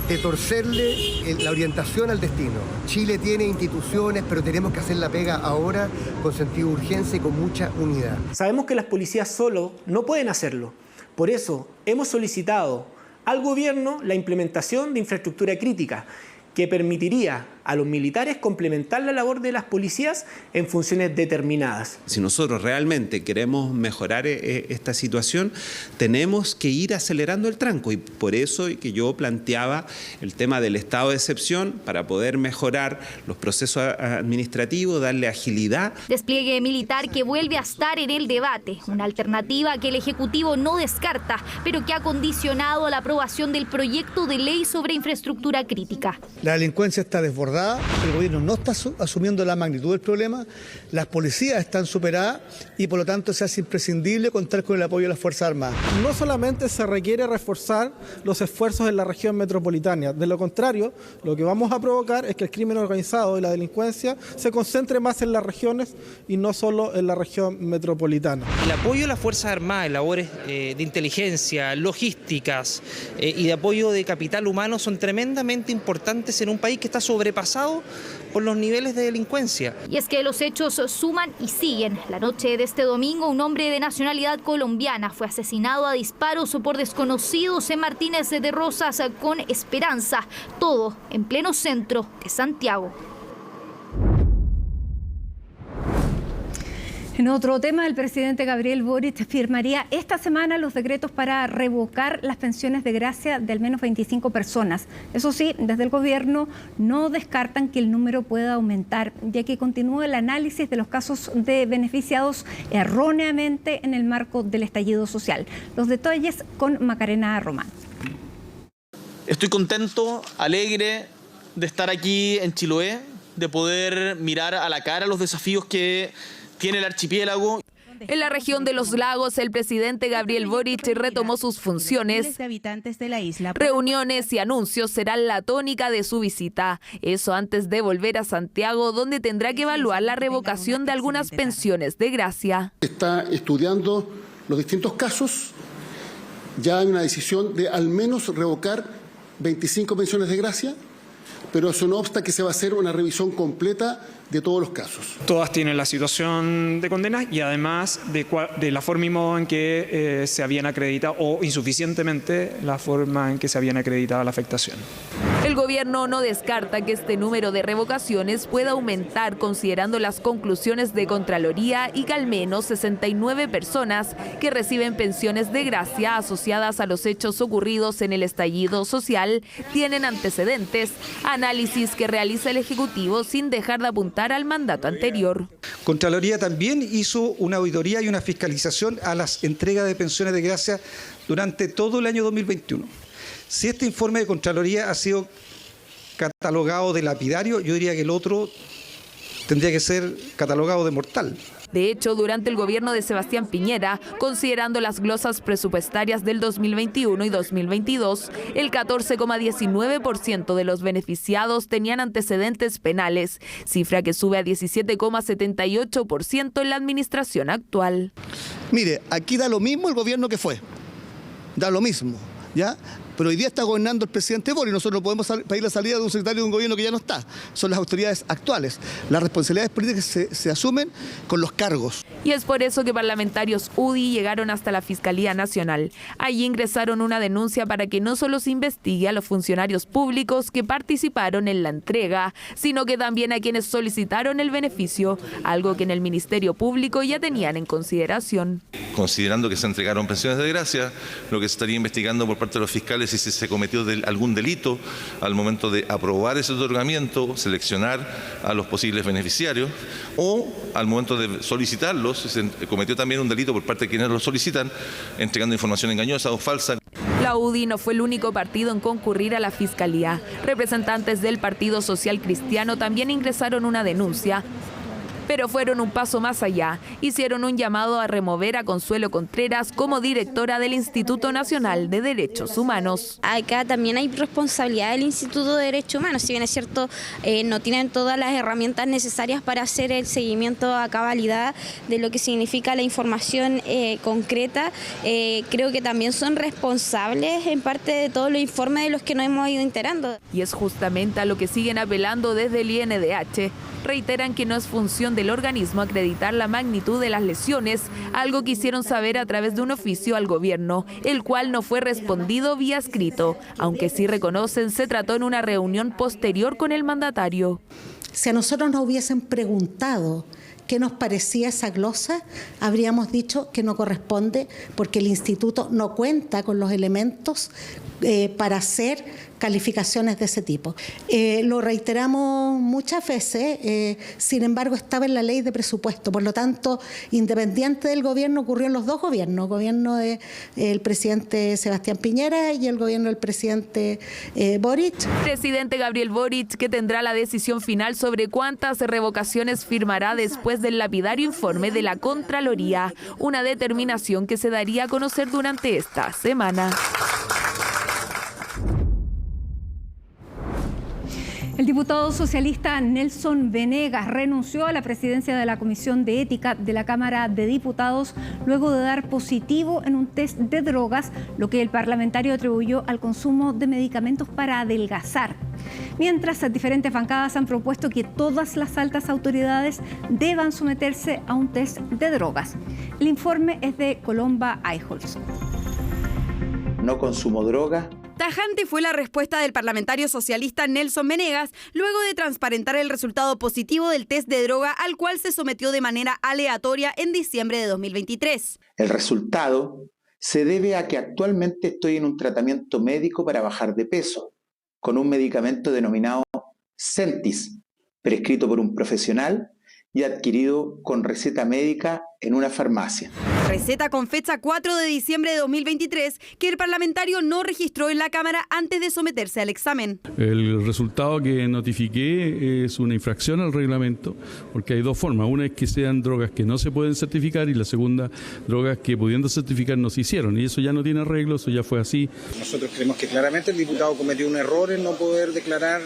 de torcerle la orientación al destino. Chile tiene instituciones, pero tenemos que hacer la pega ahora con sentido de urgencia y con mucha unidad. Sabemos que las policías solo no pueden hacerlo. Por eso hemos solicitado al gobierno la implementación de infraestructura crítica que permitiría a los militares complementar la labor de las policías en funciones determinadas. Si nosotros realmente queremos mejorar esta situación, tenemos que ir acelerando el tranco, y por eso que yo planteaba el tema del estado de excepción para poder mejorar los procesos administrativos, darle agilidad. Despliegue militar que vuelve a estar en el debate, una alternativa que el Ejecutivo no descarta, pero que ha condicionado la aprobación del proyecto de ley sobre infraestructura crítica. La delincuencia está desbordada, el gobierno no está asumiendo la magnitud del problema, las policías están superadas y por lo tanto se hace imprescindible contar con el apoyo de las Fuerzas Armadas. No solamente se requiere reforzar los esfuerzos en la región metropolitana, de lo contrario, lo que vamos a provocar es que el crimen organizado y la delincuencia se concentre más en las regiones y no solo en la región metropolitana. El apoyo a las Fuerzas Armadas en labores de inteligencia, logísticas y de apoyo de capital humano son tremendamente importantes en un país que está sobrepasado por los niveles de delincuencia. Y es que los hechos suman y siguen. La noche de este domingo, un hombre de nacionalidad colombiana fue asesinado a disparos por desconocidos en Martínez de Rosas con Esperanza, todo en pleno centro de Santiago. En otro tema, el presidente Gabriel Boric firmaría esta semana los decretos para revocar las pensiones de gracia de al menos 25 personas. Eso sí, desde el gobierno no descartan que el número pueda aumentar, ya que continúa el análisis de los casos de beneficiados erróneamente en el marco del estallido social. Los detalles con Macarena Román. Estoy contento, alegre de estar aquí en Chiloé, de poder mirar a la cara los desafíos que tiene el archipiélago. En la región de los lagos, el presidente Gabriel Boric retomó sus funciones. Reuniones y anuncios serán la tónica de su visita. Eso antes de volver a Santiago, donde tendrá que evaluar la revocación de algunas pensiones de gracia. Está estudiando los distintos casos. Ya hay una decisión de al menos revocar 25 pensiones de gracia, pero eso no obsta que se va a hacer una revisión completa de todos los casos. Todas tienen la situación de condena y además de la forma y modo en que se habían acreditado, o insuficientemente la forma en que se habían acreditado la afectación. El gobierno no descarta que este número de revocaciones pueda aumentar considerando las conclusiones de Contraloría y que al menos 69 personas que reciben pensiones de gracia asociadas a los hechos ocurridos en el estallido social tienen antecedentes, análisis que realiza el Ejecutivo sin dejar de apuntar al mandato anterior. Contraloría también hizo una auditoría y una fiscalización a las entregas de pensiones de gracia durante todo el año 2021. Si este informe de Contraloría ha sido catalogado de lapidario, yo diría que el otro tendría que ser catalogado de mortal. De hecho, durante el gobierno de Sebastián Piñera, considerando las glosas presupuestarias del 2021 y 2022, el 14,19% de los beneficiados tenían antecedentes penales, cifra que sube a 17,78% en la administración actual. Mire, aquí da lo mismo el gobierno que fue, da lo mismo, ¿ya? Pero hoy día está gobernando el presidente Boric y nosotros no podemos pedir la salida de un secretario de un gobierno que ya no está. Son las autoridades actuales. Las responsabilidades políticas se asumen con los cargos. Y es por eso que parlamentarios UDI llegaron hasta la Fiscalía Nacional. Allí ingresaron una denuncia para que no solo se investigue a los funcionarios públicos que participaron en la entrega, sino que también a quienes solicitaron el beneficio, algo que en el Ministerio Público ya tenían en consideración. Considerando que se entregaron pensiones de gracia, lo que se estaría investigando por parte de los fiscales es si se cometió algún delito al momento de aprobar ese otorgamiento, seleccionar a los posibles beneficiarios, o al momento de solicitarlos, si se cometió también un delito por parte de quienes los solicitan, entregando información engañosa o falsa. La UDI no fue el único partido en concurrir a la Fiscalía. Representantes del Partido Social Cristiano también ingresaron una denuncia, pero fueron un paso más allá. Hicieron un llamado a remover a Consuelo Contreras como directora del Instituto Nacional de Derechos Humanos. Acá también hay responsabilidad del Instituto de Derechos Humanos, si bien es cierto, no tienen todas las herramientas necesarias para hacer el seguimiento a cabalidad de lo que significa la información concreta. Creo que también son responsables en parte de todos los informes de los que nos hemos ido enterando. Y es justamente a lo que siguen apelando desde el INDH. reiteran que no es función del organismo acreditar la magnitud de las lesiones, algo que hicieron saber a través de un oficio al gobierno, el cual no fue respondido vía escrito, aunque sí reconocen se trató en una reunión posterior con el mandatario. Si a nosotros nos hubiesen preguntado qué nos parecía esa glosa, habríamos dicho que no corresponde porque el instituto no cuenta con los elementos para hacer calificaciones de ese tipo. Lo reiteramos muchas veces, sin embargo estaba en la ley de presupuesto, por lo tanto, independiente del gobierno, ocurrió en los dos gobiernos, el gobierno del presidente Sebastián Piñera y el gobierno del presidente Boric. Presidente Gabriel Boric, que tendrá la decisión final sobre cuántas revocaciones firmará después del lapidario informe de la Contraloría, una determinación que se daría a conocer durante esta semana. El diputado socialista Nelson Venegas renunció a la presidencia de la Comisión de Ética de la Cámara de Diputados luego de dar positivo en un test de drogas, lo que el parlamentario atribuyó al consumo de medicamentos para adelgazar. Mientras, diferentes bancadas han propuesto que todas las altas autoridades deban someterse a un test de drogas. El informe es de Colomba Eichholz. No consumo drogas. Tajante fue la respuesta del parlamentario socialista Nelson Venegas luego de transparentar el resultado positivo del test de droga al cual se sometió de manera aleatoria en diciembre de 2023. El resultado se debe a que actualmente estoy en un tratamiento médico para bajar de peso, con un medicamento denominado Sentis, prescrito por un profesional y adquirido con receta médica en una farmacia. Receta con fecha 4 de diciembre de 2023 que el parlamentario no registró en la Cámara antes de someterse al examen. El resultado que notifiqué es una infracción al reglamento porque hay dos formas. Una es que sean drogas que no se pueden certificar y la segunda, drogas que pudiendo certificar no se hicieron. Y eso ya no tiene arreglo, eso ya fue así. Nosotros creemos que claramente el diputado cometió un error en no poder declarar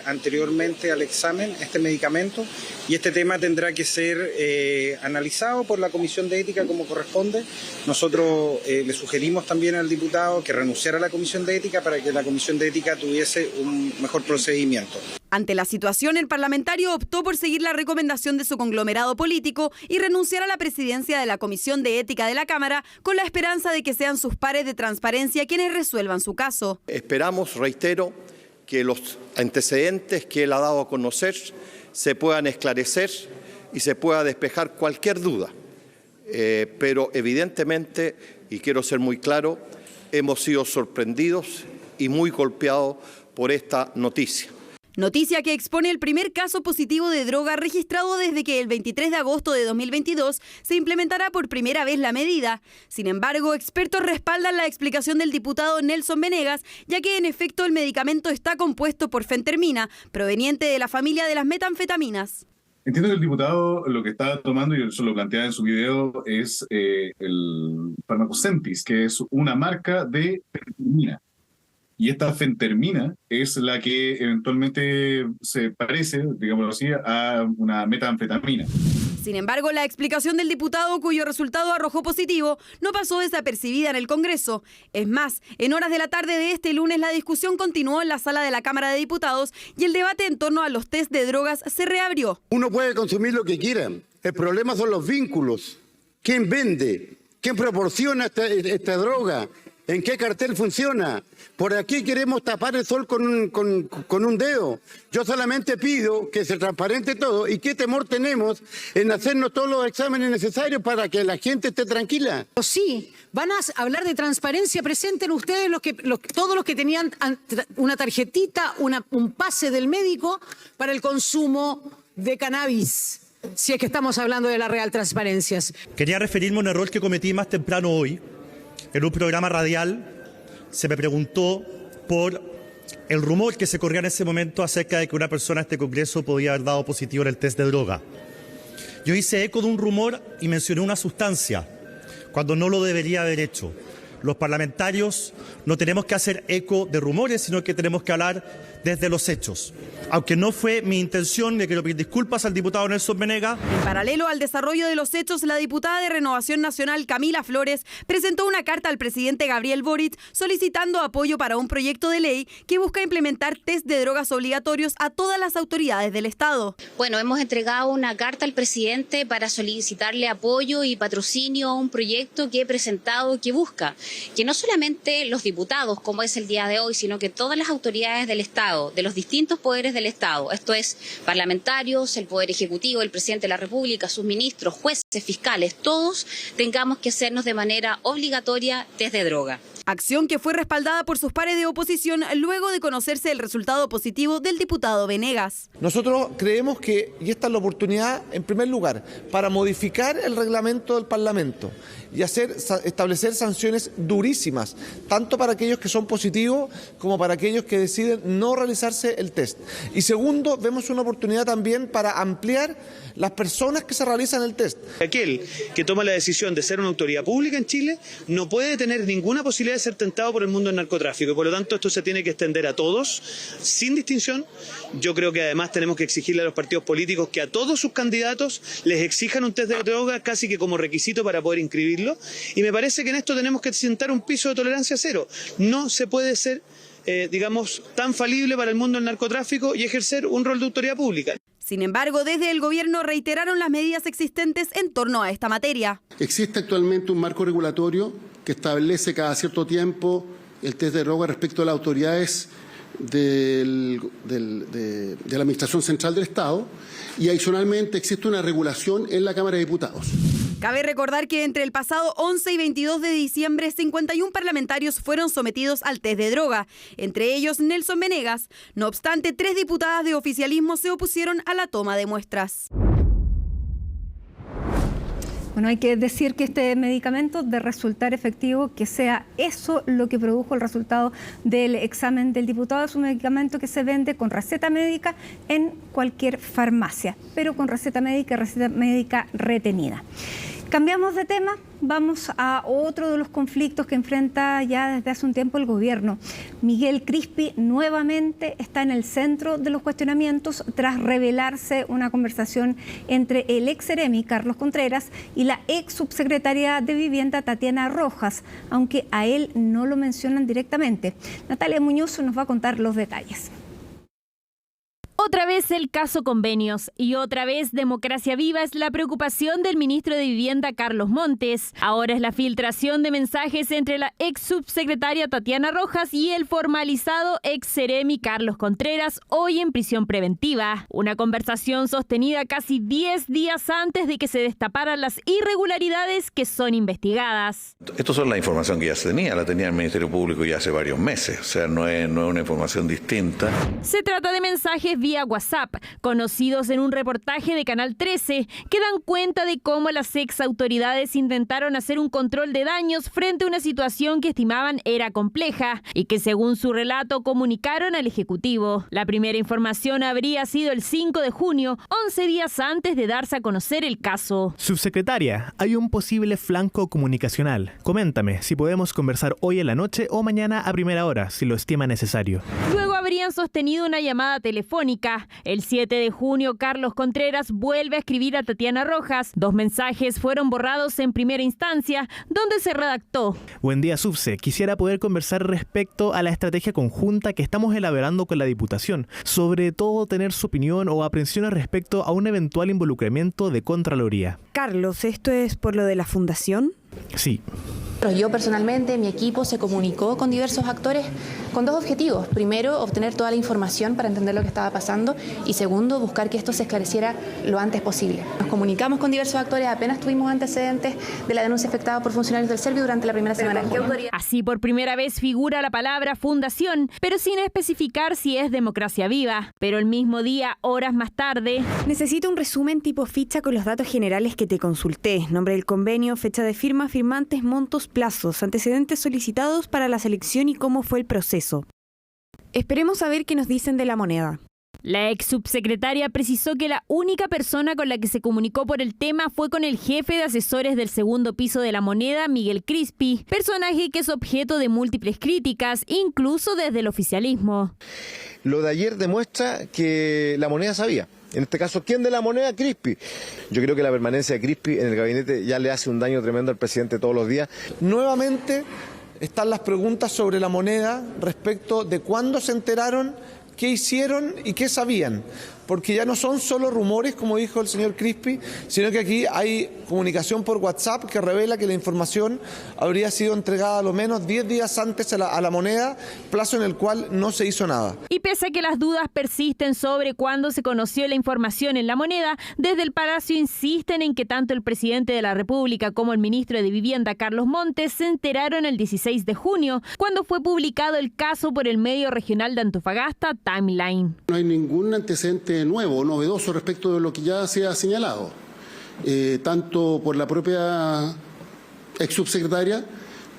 anteriormente al examen este medicamento y este tema tendrá que ser analizado por la Comisión de Ética como corresponde. Nosotros le sugerimos también al diputado que renunciara a la Comisión de Ética para que la Comisión de Ética tuviese un mejor procedimiento. Ante la situación, el parlamentario optó por seguir la recomendación de su conglomerado político y renunciar a la presidencia de la Comisión de Ética de la Cámara con la esperanza de que sean sus pares de transparencia quienes resuelvan su caso. Esperamos, reitero, que los antecedentes que él ha dado a conocer se puedan esclarecer y se pueda despejar cualquier duda. Pero evidentemente, y quiero ser muy claro, hemos sido sorprendidos y muy golpeados por esta noticia. Noticia que expone el primer caso positivo de droga registrado desde que el 23 de agosto de 2022 se implementará por primera vez la medida. Sin embargo, expertos respaldan la explicación del diputado Nelson Venegas, ya que en efecto el medicamento está compuesto por fentermina, proveniente de la familia de las metanfetaminas. Entiendo que el diputado lo que está tomando, y eso lo planteaba en su video, es el fármaco Sentis, que es una marca de fentermina. Y esta fentermina es la que eventualmente se parece, digámoslo así, a una metanfetamina. Sin embargo, la explicación del diputado, cuyo resultado arrojó positivo, no pasó desapercibida en el Congreso. Es más, en horas de la tarde de este lunes la discusión continuó en la sala de la Cámara de Diputados y el debate en torno a los test de drogas se reabrió. Uno puede consumir lo que quiera. El problema son los vínculos. ¿Quién vende? ¿Quién proporciona esta droga? ¿En qué cartel funciona? Por aquí queremos tapar el sol con un dedo. Yo solamente pido que se transparente todo. ¿Y qué temor tenemos en hacernos todos los exámenes necesarios para que la gente esté tranquila? Sí, van a hablar de transparencia. Presenten ustedes todos los que tenían una tarjetita, un pase del médico para el consumo de cannabis. Si es que estamos hablando de la real transparencia. Quería referirme a un error que cometí más temprano hoy. En un programa radial se me preguntó por el rumor que se corría en ese momento acerca de que una persona en este Congreso podía haber dado positivo en el test de droga. Yo hice eco de un rumor y mencioné una sustancia, cuando no lo debería haber hecho. Los parlamentarios no tenemos que hacer eco de rumores, sino que tenemos que hablar desde los hechos. Aunque no fue mi intención, le quiero pedir disculpas al diputado Nelson Venegas. En paralelo al desarrollo de los hechos, la diputada de Renovación Nacional, Camila Flores, presentó una carta al presidente Gabriel Boric solicitando apoyo para un proyecto de ley que busca implementar test de drogas obligatorios a todas las autoridades del Estado. Bueno, hemos entregado una carta al presidente para solicitarle apoyo y patrocinio a un proyecto que he presentado que busca que no solamente los diputados, como es el día de hoy, sino que todas las autoridades del Estado, de los distintos poderes del Estado, esto es parlamentarios, el Poder Ejecutivo, el Presidente de la República, sus ministros, jueces, fiscales, todos tengamos que hacernos de manera obligatoria test de droga. Acción que fue respaldada por sus pares de oposición luego de conocerse el resultado positivo del diputado Venegas. Nosotros creemos que, y esta es la oportunidad, en primer lugar, para modificar el reglamento del Parlamento y establecer sanciones durísimas, tanto para aquellos que son positivos como para aquellos que deciden no realizarse el test. Y segundo, vemos una oportunidad también para ampliar las personas que se realizan el test. Aquel que toma la decisión de ser una autoridad pública en Chile no puede tener ninguna posibilidad de ser tentado por el mundo del narcotráfico. Por lo tanto, esto se tiene que extender a todos, sin distinción. Yo creo que además tenemos que exigirle a los partidos políticos que a todos sus candidatos les exijan un test de droga casi que como requisito para poder inscribirlo. Y me parece que en esto tenemos que sentar un piso de tolerancia cero. No se puede ser, tan falible para el mundo del narcotráfico y ejercer un rol de autoridad pública. Sin embargo, desde el gobierno reiteraron las medidas existentes en torno a esta materia. Existe actualmente un marco regulatorio que establece cada cierto tiempo el test de droga respecto a las autoridades de la Administración Central del Estado y adicionalmente existe una regulación en la Cámara de Diputados. Cabe recordar que entre el pasado 11 y 22 de diciembre, 51 parlamentarios fueron sometidos al test de droga, entre ellos Nelson Venegas. No obstante, 3 diputadas de oficialismo se opusieron a la toma de muestras. Bueno, hay que decir que este medicamento, de resultar efectivo, que sea eso lo que produjo el resultado del examen del diputado, es un medicamento que se vende con receta médica en cualquier farmacia, pero con receta médica retenida. Cambiamos de tema, vamos a otro de los conflictos que enfrenta ya desde hace un tiempo el gobierno. Miguel Crispi nuevamente está en el centro de los cuestionamientos tras revelarse una conversación entre el ex Ceremi, Carlos Contreras, y la ex subsecretaria de Vivienda, Tatiana Rojas, aunque a él no lo mencionan directamente. Natalia Muñoz nos va a contar los detalles. Otra vez el caso convenios y otra vez Democracia Viva es la preocupación del ministro de Vivienda Carlos Montes. Ahora es la filtración de mensajes entre la ex subsecretaria Tatiana Rojas y el formalizado ex Ceremi Carlos Contreras, hoy en prisión preventiva. Una conversación sostenida casi 10 días antes de que se destaparan las irregularidades que son investigadas. Esto son la información que ya se tenía, la tenía el Ministerio Público ya hace varios meses, o sea, no es una información distinta. Se trata de mensajes vía WhatsApp, conocidos en un reportaje de Canal 13, que dan cuenta de cómo las ex autoridades intentaron hacer un control de daños frente a una situación que estimaban era compleja y que según su relato comunicaron al Ejecutivo. La primera información habría sido el 5 de junio, 11 días antes de darse a conocer el caso. Subsecretaria, hay un posible flanco comunicacional. Coméntame si podemos conversar hoy en la noche o mañana a primera hora, si lo estima necesario. Luego habrían sostenido una llamada telefónica. El 7 de junio, Carlos Contreras vuelve a escribir a Tatiana Rojas. 2 mensajes fueron borrados en primera instancia, donde se redactó: Buen día, Subse. Quisiera poder conversar respecto a la estrategia conjunta que estamos elaborando con la Diputación, sobre todo tener su opinión o aprensiones respecto a un eventual involucramiento de Contraloría. Carlos, ¿esto es por lo de la fundación? Sí. Yo personalmente, mi equipo se comunicó con diversos actores con 2 objetivos. Primero, obtener toda la información para entender lo que estaba pasando y segundo, buscar que esto se esclareciera lo antes posible. Nos comunicamos con diversos actores, apenas tuvimos antecedentes de la denuncia efectuada por funcionarios del Servio durante la primera semana de junio. Así por primera vez figura la palabra fundación, pero sin especificar si es Democracia Viva. Pero el mismo día, horas más tarde... Necesito un resumen tipo ficha con los datos generales que te consulté. Nombre del convenio, fecha de firma, firmantes, montos, plazos, antecedentes solicitados para la selección y cómo fue el proceso. Esperemos a ver qué nos dicen de la moneda. La ex subsecretaria precisó que la única persona con la que se comunicó por el tema fue con el jefe de asesores del segundo piso de La Moneda, Miguel Crispi, personaje que es objeto de múltiples críticas, incluso desde el oficialismo. Lo de ayer demuestra que La Moneda sabía. En este caso, ¿quién de La Moneda? Crispi. Yo creo que la permanencia de Crispi en el gabinete ya le hace un daño tremendo al presidente todos los días. Nuevamente están las preguntas sobre La Moneda respecto de cuándo se enteraron, qué hicieron y qué sabían. Porque ya no son solo rumores, como dijo el señor Crispi, sino que aquí hay comunicación por WhatsApp que revela que la información habría sido entregada a lo menos 10 días antes a la Moneda, plazo en el cual no se hizo nada. Y pese a que las dudas persisten sobre cuándo se conoció la información en La Moneda, desde el Palacio insisten en que tanto el presidente de la República como el ministro de Vivienda, Carlos Montes, se enteraron el 16 de junio, cuando fue publicado el caso por el medio regional de Antofagasta, Timeline. No hay ningún antecedente nuevo, novedoso respecto de lo que ya se ha señalado, tanto por la propia ex subsecretaria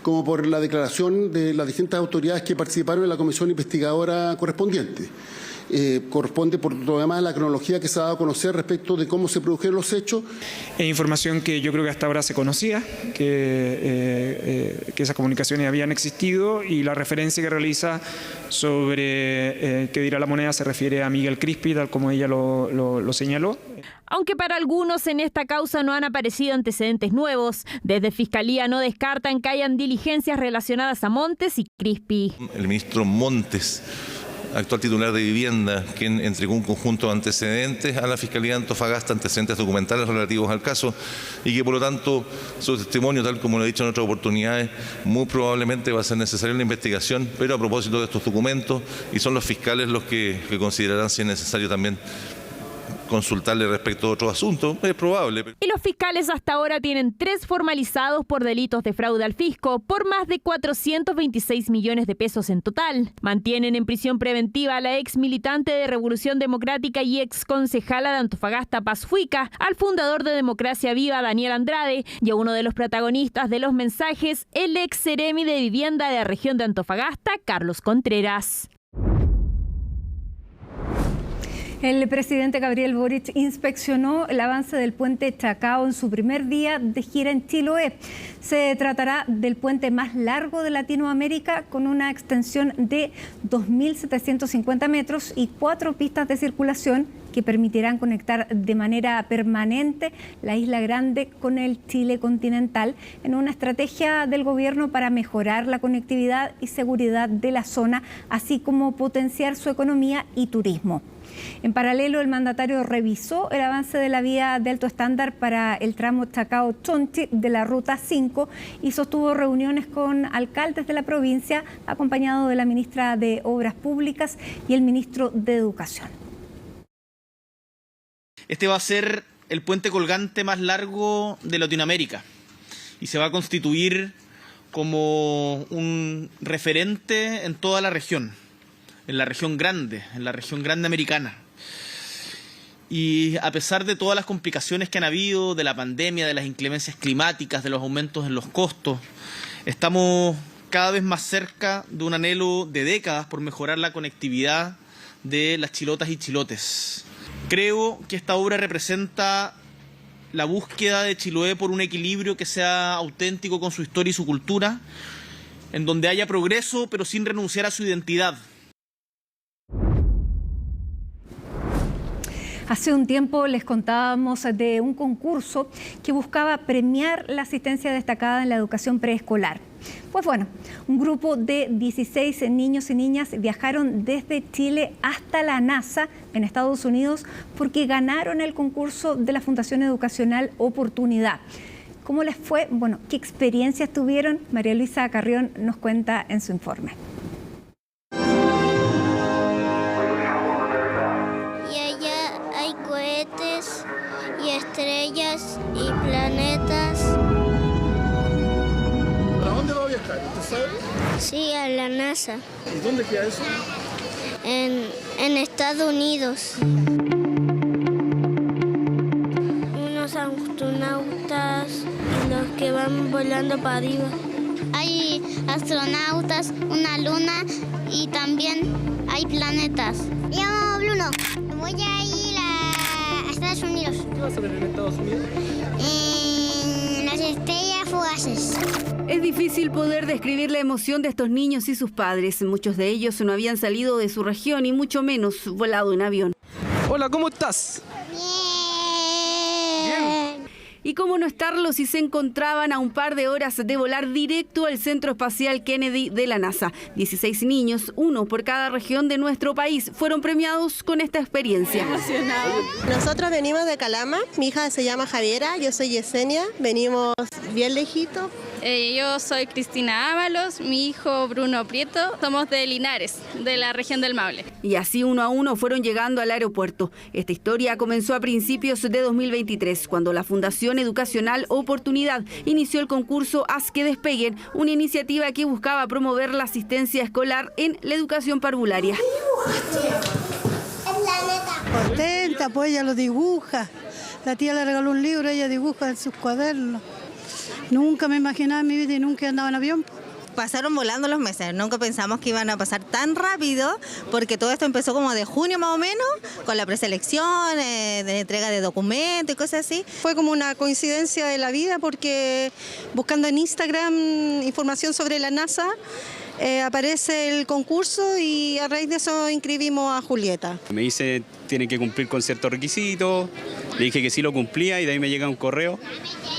como por la declaración de las distintas autoridades que participaron en la comisión investigadora correspondiente. Corresponde por lo demás a la cronología que se ha dado a conocer respecto de cómo se produjeron los hechos. Es información que yo creo que hasta ahora se conocía, que esas comunicaciones habían existido, y la referencia que realiza sobre qué dirá La Moneda se refiere a Miguel Crispi, tal como ella lo señaló. Aunque para algunos en esta causa no han aparecido antecedentes nuevos, desde Fiscalía no descartan que hayan diligencias relacionadas a Montes y Crispi. El ministro Montes, actual titular de Vivienda, quien entregó un conjunto de antecedentes a la Fiscalía de Antofagasta, antecedentes documentales relativos al caso, y que por lo tanto su testimonio, tal como lo he dicho en otras oportunidades, muy probablemente va a ser necesaria una investigación, pero a propósito de estos documentos, y son los fiscales los que considerarán si es necesario también consultarle respecto a otros asuntos, es probable. Y los fiscales hasta ahora tienen 3 formalizados por delitos de fraude al fisco por más de 426 millones de pesos en total. Mantienen en prisión preventiva a la ex militante de Revolución Democrática y ex concejala de Antofagasta, Paz Fuica, al fundador de Democracia Viva, Daniel Andrade, y a uno de los protagonistas de los mensajes, el ex seremi de Vivienda de la región de Antofagasta, Carlos Contreras. El presidente Gabriel Boric inspeccionó el avance del puente Chacao en su primer día de gira en Chiloé. Se tratará del puente más largo de Latinoamérica, con una extensión de 2.750 metros y 4 pistas de circulación que permitirán conectar de manera permanente la Isla Grande con el Chile continental, en una estrategia del gobierno para mejorar la conectividad y seguridad de la zona, así como potenciar su economía y turismo. En paralelo, el mandatario revisó el avance de la vía de alto estándar para el tramo Chacao-Chonchi de la Ruta 5 y sostuvo reuniones con alcaldes de la provincia, acompañado de la ministra de Obras Públicas y el ministro de Educación. Este va a ser el puente colgante más largo de Latinoamérica y se va a constituir como un referente en toda la región. En la región grande americana. Y a pesar de todas las complicaciones que han habido, de la pandemia, de las inclemencias climáticas, de los aumentos en los costos, estamos cada vez más cerca de un anhelo de décadas por mejorar la conectividad de las chilotas y chilotes. Creo que esta obra representa la búsqueda de Chiloé por un equilibrio que sea auténtico con su historia y su cultura, en donde haya progreso pero sin renunciar a su identidad. Hace un tiempo les contábamos de un concurso que buscaba premiar la asistencia destacada en la educación preescolar. Pues bueno, un grupo de 16 niños y niñas viajaron desde Chile hasta la NASA en Estados Unidos porque ganaron el concurso de la Fundación Educacional Oportunidad. ¿Cómo les fue? Bueno, ¿qué experiencias tuvieron? María Luisa Carrión nos cuenta en su informe. Y estrellas y planetas. ¿A dónde va a viajar? ¿Usted sabe? Sí, a la NASA. ¿Y dónde queda eso? En Estados Unidos. Unos astronautas y los que van volando para arriba. Hay astronautas, una luna y también hay planetas. Me llamo Blue 1. Voy a ir a Estados Unidos. ¿Qué vas a ver en Estados Unidos? Las estrellas fugaces. Es difícil poder describir la emoción de estos niños y sus padres. Muchos de ellos no habían salido de su región y mucho menos volado en avión. Hola, ¿cómo estás? Y cómo no estarlo si se encontraban a un par de horas de volar directo al Centro Espacial Kennedy de la NASA. 16 niños, uno por cada región de nuestro país, fueron premiados con esta experiencia. Nosotros venimos de Calama, mi hija se llama Javiera, yo soy Yesenia, venimos bien lejito. Yo soy Cristina Ábalos, mi hijo Bruno Prieto, somos de Linares, de la región del Maule. Y así uno a uno fueron llegando al aeropuerto. Esta historia comenzó a principios de 2023, cuando la Fundación Educacional Oportunidad inició el concurso Haz que despeguen, una iniciativa que buscaba promover la asistencia escolar en la educación parvularia. Contenta, pues ella lo dibuja. La tía le regaló un libro, ella dibuja en sus cuadernos. Nunca me imaginaba en mi vida y nunca andaba en avión. Pasaron volando los meses, nunca pensamos que iban a pasar tan rápido, porque todo esto empezó como de junio más o menos, con la preselección, de entrega de documentos y cosas así. Fue como una coincidencia de la vida porque buscando en Instagram información sobre la NASA, aparece el concurso y a raíz de eso inscribimos a Julieta. Me dice, tiene que cumplir con ciertos requisitos, le dije que sí lo cumplía y de ahí me llega un correo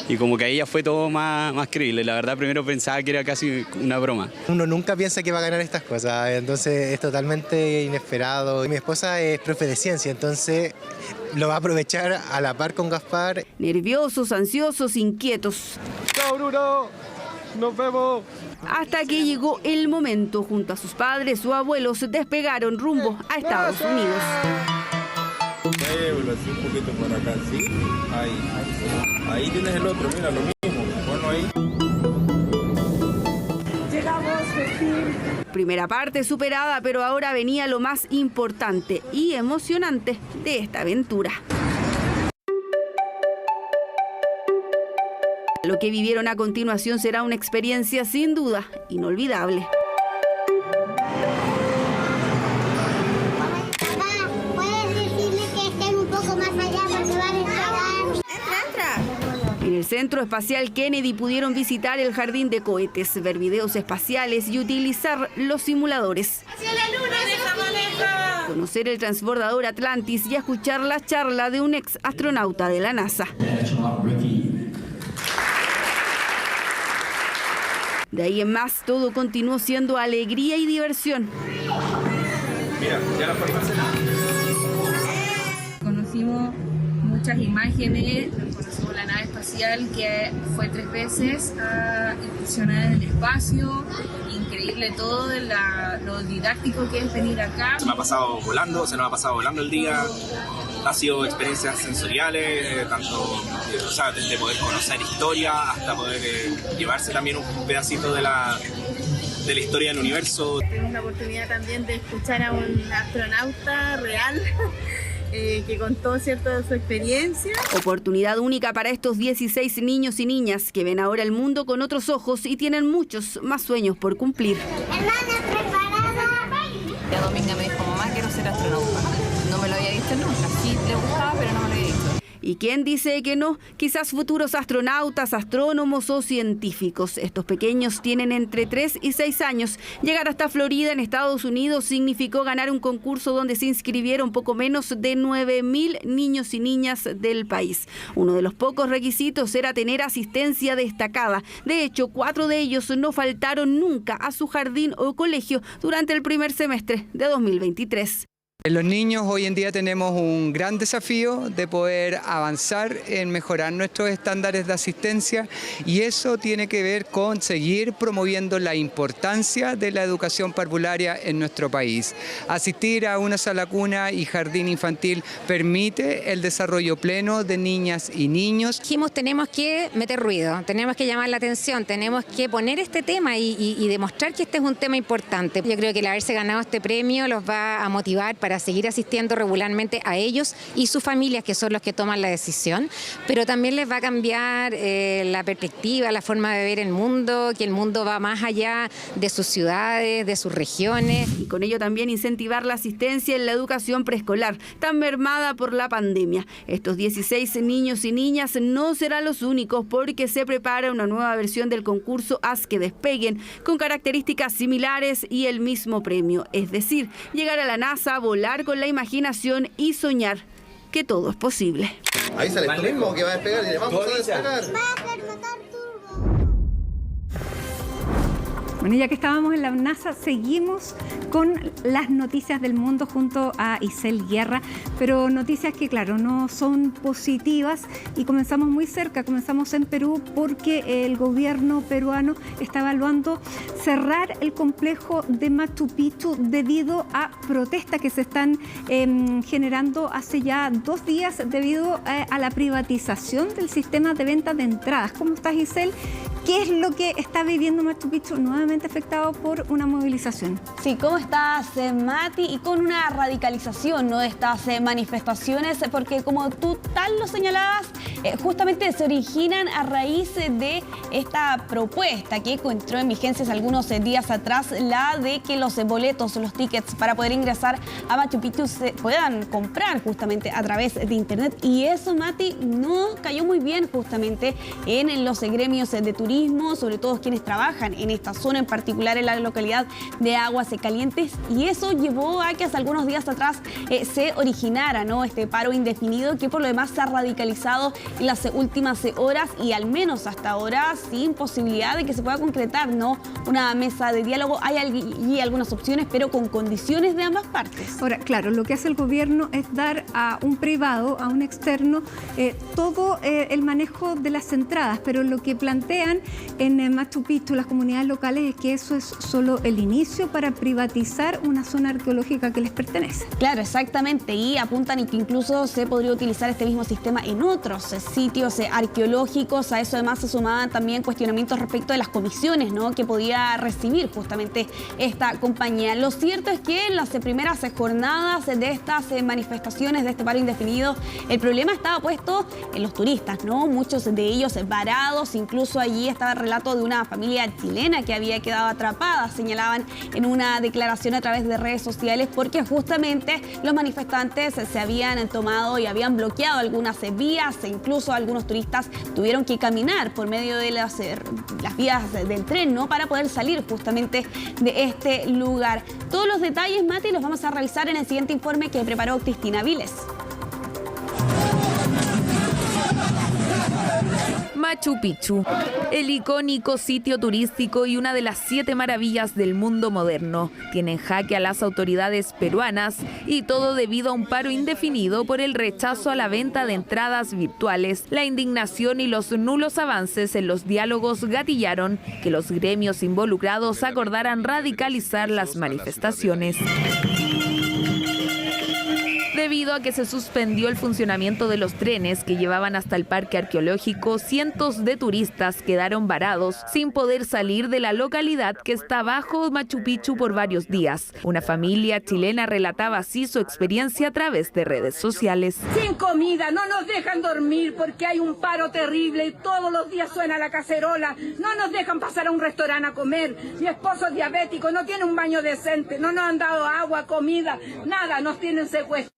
y como que ahí ya fue todo más creíble. La verdad primero pensaba que era casi una broma. Uno nunca piensa que va a ganar estas cosas, entonces es totalmente inesperado. Mi esposa es profe de ciencia, entonces lo va a aprovechar a la par con Gaspar. Nerviosos, ansiosos, inquietos. ¡Chao, Bruno! ¡Nos vemos! Hasta que llegó el momento, junto a sus padres o abuelos, despegaron rumbo a Estados Unidos. Así un poquito por acá, ¿sí? Ahí tienes el otro, mira, lo mismo, ponlo ahí. Llegamos, primera parte superada, pero ahora venía lo más importante y emocionante de esta aventura. Lo que vivieron a continuación será una experiencia sin duda inolvidable. En el Centro Espacial Kennedy pudieron visitar el jardín de cohetes, ver videos espaciales y utilizar los simuladores. Conocer el transbordador Atlantis y escuchar la charla de un ex astronauta de la NASA. De ahí en más, todo continuó siendo alegría y diversión. Mira, ya la forma Conocimos muchas imágenes, conocimos la nave espacial que fue 3 veces a incursionar en el espacio. Increíble todo lo didáctico que es venir acá. Se nos ha pasado volando el día. Ha sido experiencias sensoriales, tanto desde poder conocer historia hasta poder llevarse también un pedacito de la historia del universo. Tuvimos la oportunidad también de escuchar a un astronauta real que contó cierto su experiencia. Oportunidad única para estos 16 niños y niñas que ven ahora el mundo con otros ojos y tienen muchos más sueños por cumplir. Hermana, ¿preparada? La Dominga me dijo, mamá, quiero ser astronauta. No me lo había dicho nunca. Sí, le gustaba, pero no me lo había dicho. ¿Y quién dice que no? Quizás futuros astronautas, astrónomos o científicos. Estos pequeños tienen entre 3 y 6 años. Llegar hasta Florida, en Estados Unidos, significó ganar un concurso donde se inscribieron poco menos de 9.000 niños y niñas del país. Uno de los pocos requisitos era tener asistencia destacada. De hecho, 4 de ellos no faltaron nunca a su jardín o colegio durante el primer semestre de 2023. Los niños hoy en día tenemos un gran desafío de poder avanzar en mejorar nuestros estándares de asistencia y eso tiene que ver con seguir promoviendo la importancia de la educación parvularia en nuestro país. Asistir a una sala cuna y jardín infantil permite el desarrollo pleno de niñas y niños. Dijimos, tenemos que meter ruido, tenemos que llamar la atención, tenemos que poner este tema y demostrar que este es un tema importante. Yo creo que el haberse ganado este premio los va a motivar para para seguir asistiendo regularmente a ellos y sus familias, que son los que toman la decisión, pero también les va a cambiar la perspectiva, la forma de ver el mundo, que el mundo va más allá de sus ciudades, de sus regiones. Y con ello también incentivar la asistencia en la educación preescolar, tan mermada por la pandemia. Estos 16 niños y niñas no serán los únicos, porque se prepara una nueva versión del concurso Haz que despeguen, con características similares y el mismo premio, es decir, llegar a la NASA, volar con la imaginación y soñar que todo es posible. Ahí sale esto mismo que va a despegar y le vamos a despegar. Bueno, ya que estábamos en la NASA, seguimos con las noticias del mundo junto a Isel Guerra, pero noticias que, claro, no son positivas, y comenzamos muy cerca, comenzamos en Perú, porque el gobierno peruano está evaluando cerrar el complejo de Machu Picchu debido a protestas que se están generando hace ya 2 días debido a la privatización del sistema de venta de entradas. ¿Cómo estás, Isel? ¿Qué es lo que está viviendo Machu Picchu nuevamente afectado por una movilización? Sí, ¿cómo estás, Mati? Y con una radicalización, ¿no?, de estas manifestaciones, porque como tú tal lo señalabas, justamente se originan a raíz de esta propuesta que entró en vigencia hace algunos días atrás, la de que los boletos, los tickets para poder ingresar a Machu Picchu se puedan comprar justamente a través de internet. Y eso, Mati, no cayó muy bien justamente en los gremios de turismo, sobre todo quienes trabajan en esta zona, en particular en la localidad de Aguas Calientes, y eso llevó a que hace algunos días atrás se originara, ¿no?, este paro indefinido, que por lo demás se ha radicalizado en las últimas horas, y al menos hasta ahora sin posibilidad de que se pueda concretar, ¿no?, una mesa de diálogo. Hay allí algunas opciones, pero con condiciones de ambas partes. Ahora, claro, lo que hace el gobierno es dar a un privado, a un externo, todo el manejo de las entradas, pero lo que plantean en Machu Picchu las comunidades locales es que eso es solo el inicio para privatizar una zona arqueológica que les pertenece. Claro, exactamente, y apuntan que incluso se podría utilizar este mismo sistema en otros sitios arqueológicos. A eso además se sumaban también cuestionamientos respecto de las comisiones, ¿no?, que podía recibir justamente esta compañía. Lo cierto es que en las primeras jornadas de estas manifestaciones, de este paro indefinido, el problema estaba puesto en los turistas, ¿no?, muchos de ellos varados. Incluso allí estaba el relato de una familia chilena que había quedado atrapada, señalaban en una declaración a través de redes sociales, porque justamente los manifestantes se habían tomado y habían bloqueado algunas vías, e incluso algunos turistas tuvieron que caminar por medio de las vías del tren, ¿no?, para poder salir justamente de este lugar. Todos los detalles, Mati, los vamos a revisar en el siguiente informe que preparó Cristina Viles. Machu Picchu, el icónico sitio turístico y una de las 7 maravillas del mundo moderno, tiene en jaque a las autoridades peruanas, y todo debido a un paro indefinido por el rechazo a la venta de entradas virtuales. La indignación y los nulos avances en los diálogos gatillaron que los gremios involucrados acordaran radicalizar las manifestaciones. Debido a que se suspendió el funcionamiento de los trenes que llevaban hasta el parque arqueológico, cientos de turistas quedaron varados sin poder salir de la localidad que está bajo Machu Picchu por varios días. Una familia chilena relataba así su experiencia a través de redes sociales. Sin comida, no nos dejan dormir porque hay un paro terrible y todos los días suena la cacerola. No nos dejan pasar a un restaurante a comer. Mi esposo es diabético, no tiene un baño decente, no nos han dado agua, comida, nada, nos tienen secuestrado.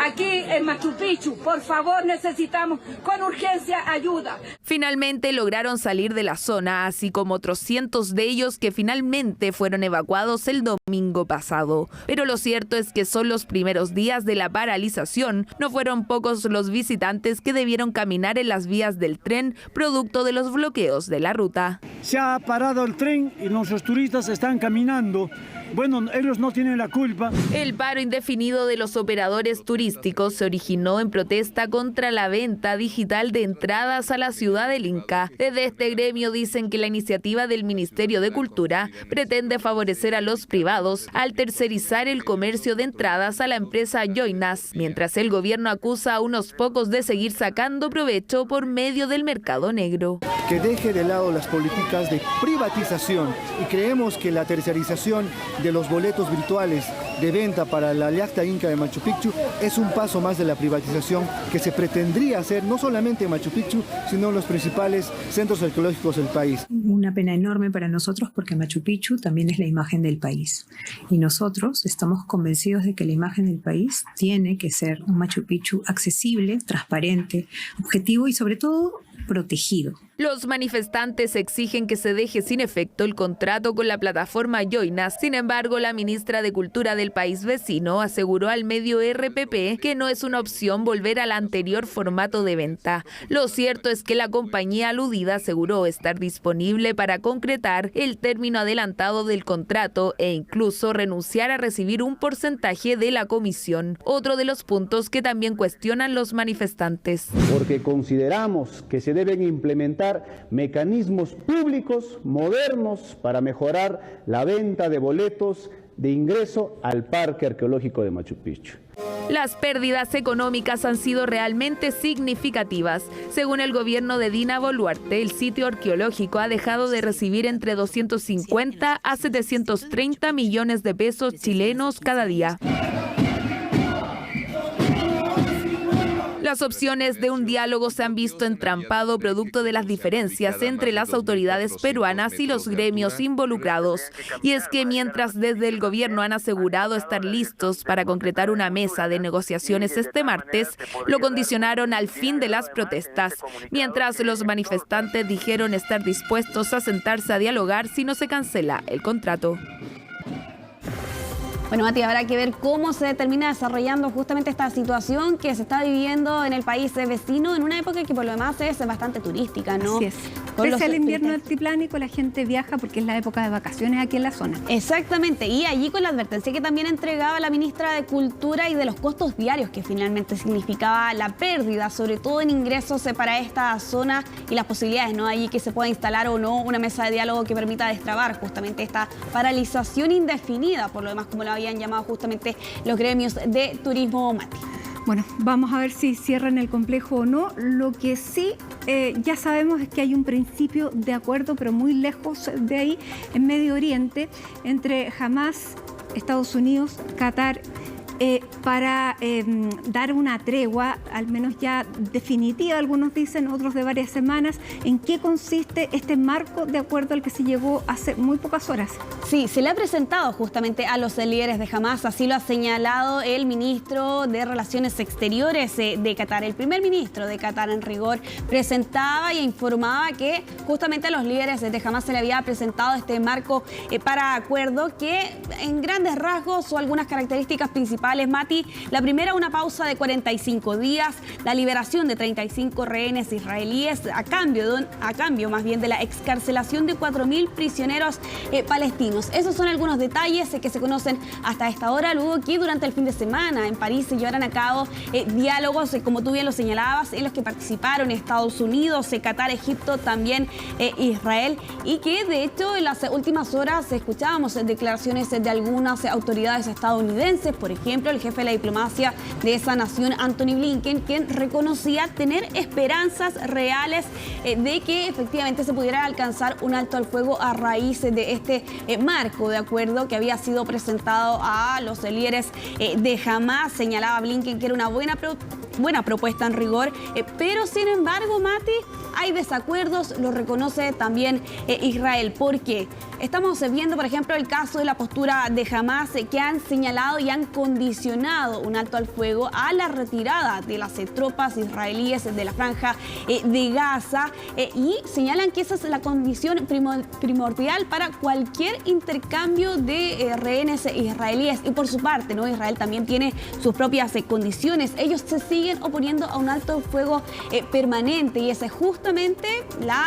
Aquí en Machu Picchu, por favor, necesitamos con urgencia ayuda. Finalmente lograron salir de la zona, así como otros cientos de ellos que finalmente fueron evacuados el domingo pasado. Pero lo cierto es que son los primeros días de la paralización. No fueron pocos los visitantes que debieron caminar en las vías del tren, producto de los bloqueos de la ruta. Se ha parado el tren y nuestros turistas están caminando. Bueno, ellos no tienen la culpa. El paro indefinido de los operadores turísticos se originó en protesta contra la venta digital de entradas a la ciudad del Inca. Desde este gremio dicen que la iniciativa del Ministerio de Cultura pretende favorecer a los privados al tercerizar el comercio de entradas a la empresa Joinas, mientras el gobierno acusa a unos pocos de seguir sacando provecho por medio del mercado negro. Que deje de lado las políticas de privatización, y creemos que la tercerización de los boletos virtuales de venta para la Yacta Inca de Machu Picchu es un paso más de la privatización que se pretendría hacer no solamente en Machu Picchu, sino en los principales centros arqueológicos del país. Una pena enorme para nosotros porque Machu Picchu también es la imagen del país. Y nosotros estamos convencidos de que la imagen del país tiene que ser un Machu Picchu accesible, transparente, objetivo y sobre todo protegido. Los manifestantes exigen que se deje sin efecto el contrato con la plataforma Yoina. Sin embargo, la ministra de Cultura del país vecino aseguró al medio RPP que no es una opción volver al anterior formato de venta. Lo cierto es que la compañía aludida aseguró estar disponible para concretar el término adelantado del contrato e incluso renunciar a recibir un porcentaje de la comisión. Otro de los puntos que también cuestionan los manifestantes. Porque consideramos que se deben implementar mecanismos públicos modernos para mejorar la venta de boletos de ingreso al Parque Arqueológico de Machu Picchu. Las pérdidas económicas han sido realmente significativas. Según el gobierno de Dina Boluarte, el sitio arqueológico ha dejado de recibir entre 250 a 730 millones de pesos chilenos cada día. Las opciones de un diálogo se han visto entrampado producto de las diferencias entre las autoridades peruanas y los gremios involucrados. Y es que mientras desde el gobierno han asegurado estar listos para concretar una mesa de negociaciones este martes, lo condicionaron al fin de las protestas, mientras los manifestantes dijeron estar dispuestos a sentarse a dialogar si no se cancela el contrato. Bueno, Mati, habrá que ver cómo se termina desarrollando justamente esta situación que se está viviendo en el país vecino, en una época que por lo demás es bastante turística, ¿no? Así es. Pese al invierno altiplánico, la gente viaja porque es la época de vacaciones aquí en la zona. Exactamente, y allí con la advertencia que también entregaba la ministra de Cultura y de los costos diarios que finalmente significaba la pérdida, sobre todo en ingresos para esta zona y las posibilidades, ¿no? Allí que se pueda instalar o no una mesa de diálogo que permita destrabar justamente esta paralización indefinida, por lo demás como lo habían llamado justamente los gremios de turismo, Mati. Bueno, vamos a ver si cierran el complejo o no. Lo que sí ya sabemos es que hay un principio de acuerdo, pero muy lejos de ahí, en Medio Oriente, entre Hamas, Estados Unidos, Qatar, para dar una tregua, al menos ya definitiva, algunos dicen, otros de varias semanas. ¿En qué consiste este marco de acuerdo al que se llegó hace muy pocas horas? Sí, se le ha presentado justamente a los líderes de Hamas, así lo ha señalado el ministro de Relaciones Exteriores de Qatar. El primer ministro de Qatar, en rigor, presentaba e informaba que justamente a los líderes de Hamas se le había presentado este marco para acuerdo que en grandes rasgos o algunas características principales, Mati. La primera, una pausa de 45 días, la liberación de 35 rehenes israelíes a cambio más bien de la excarcelación de 4.000 prisioneros palestinos. Esos son algunos detalles que se conocen hasta esta hora, luego que durante el fin de semana en París se llevarán a cabo diálogos, como tú bien lo señalabas, en los que participaron Estados Unidos, Qatar, Egipto, también Israel, y que de hecho en las últimas horas escuchábamos declaraciones de algunas autoridades estadounidenses, por ejemplo, el jefe de la diplomacia de esa nación, Antony Blinken, quien reconocía tener esperanzas reales de que efectivamente se pudiera alcanzar un alto al fuego a raíz de este marco de acuerdo que había sido presentado a los líderes de Hamas. Señalaba Blinken que era una buena propuesta en rigor, pero sin embargo, Mati, hay desacuerdos, lo reconoce también Israel. ¿Por qué? Estamos viendo, por ejemplo, el caso de la postura de Hamas, que han señalado y han condicionado un alto al fuego a la retirada de las tropas israelíes de la franja de Gaza, y señalan que esa es la condición primordial para cualquier intercambio de rehenes israelíes. Y por su parte, ¿no? Israel también tiene sus propias condiciones. Ellos se siguen oponiendo a un alto al fuego permanente, y esa es justamente la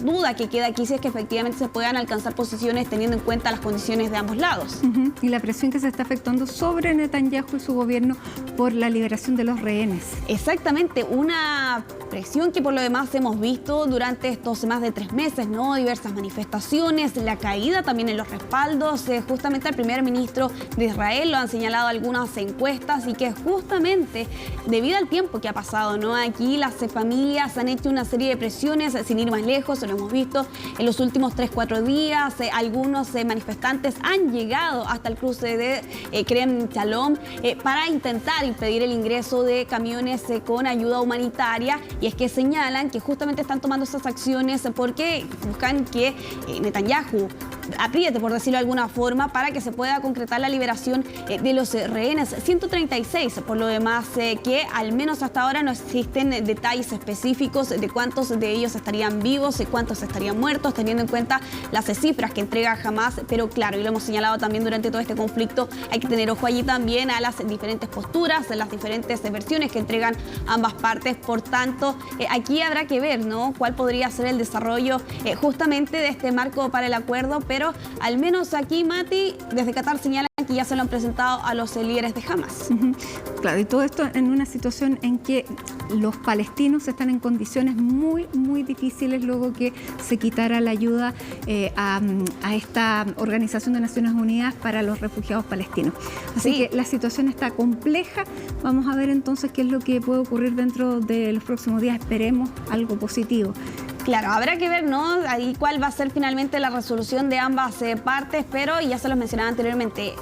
duda que queda aquí, si es que efectivamente se puedan alcanzar posiciones teniendo en cuenta las condiciones de ambos lados. Y la presión que se está efectuando sobre Netanyahu y su gobierno por la liberación de los rehenes. Exactamente, una presión que por lo demás hemos visto durante estos más de 3 meses, ¿no? Diversas manifestaciones, la caída también en los respaldos, justamente al primer ministro de Israel, lo han señalado algunas encuestas, y que justamente debido al tiempo que ha pasado, ¿no? Aquí las familias han hecho una serie de presiones, sin ir más lejos, lo hemos visto en los últimos 3-4 días, algunos manifestantes han llegado hasta el cruce de Kerem Shalom para intentar impedir el ingreso de camiones con ayuda humanitaria, y es que señalan que justamente están tomando estas acciones porque buscan que Netanyahu apriete, por decirlo de alguna forma, para que se pueda concretar la liberación de los rehenes. 136, por lo demás, que al menos hasta ahora no existen detalles específicos de cuántos de ellos estarían vivos y cuántos estarían muertos, teniendo en cuenta las cifras que entrega Hamás. Pero claro, y lo hemos señalado también durante todo este conflicto, hay que tener ojo allí también a las diferentes posturas, a las diferentes versiones que entregan ambas partes. Por tanto, aquí habrá que ver, ¿no?, cuál podría ser el desarrollo justamente de este marco para el acuerdo. Pero al menos aquí, Mati, desde Qatar señalan que ya se lo han presentado a los líderes de Hamás. Claro, y todo esto en una situación en que los palestinos están en condiciones muy, muy difíciles luego que se quitara la ayuda a esta Organización de Naciones Unidas para los refugiados palestinos. Así que la situación está compleja. Vamos a ver entonces qué es lo que puede ocurrir dentro de los próximos días. Esperemos algo positivo. Claro, habrá que ver, ¿no?, ahí cuál va a ser finalmente la resolución de ambas partes, pero ya se los mencionaba anteriormente,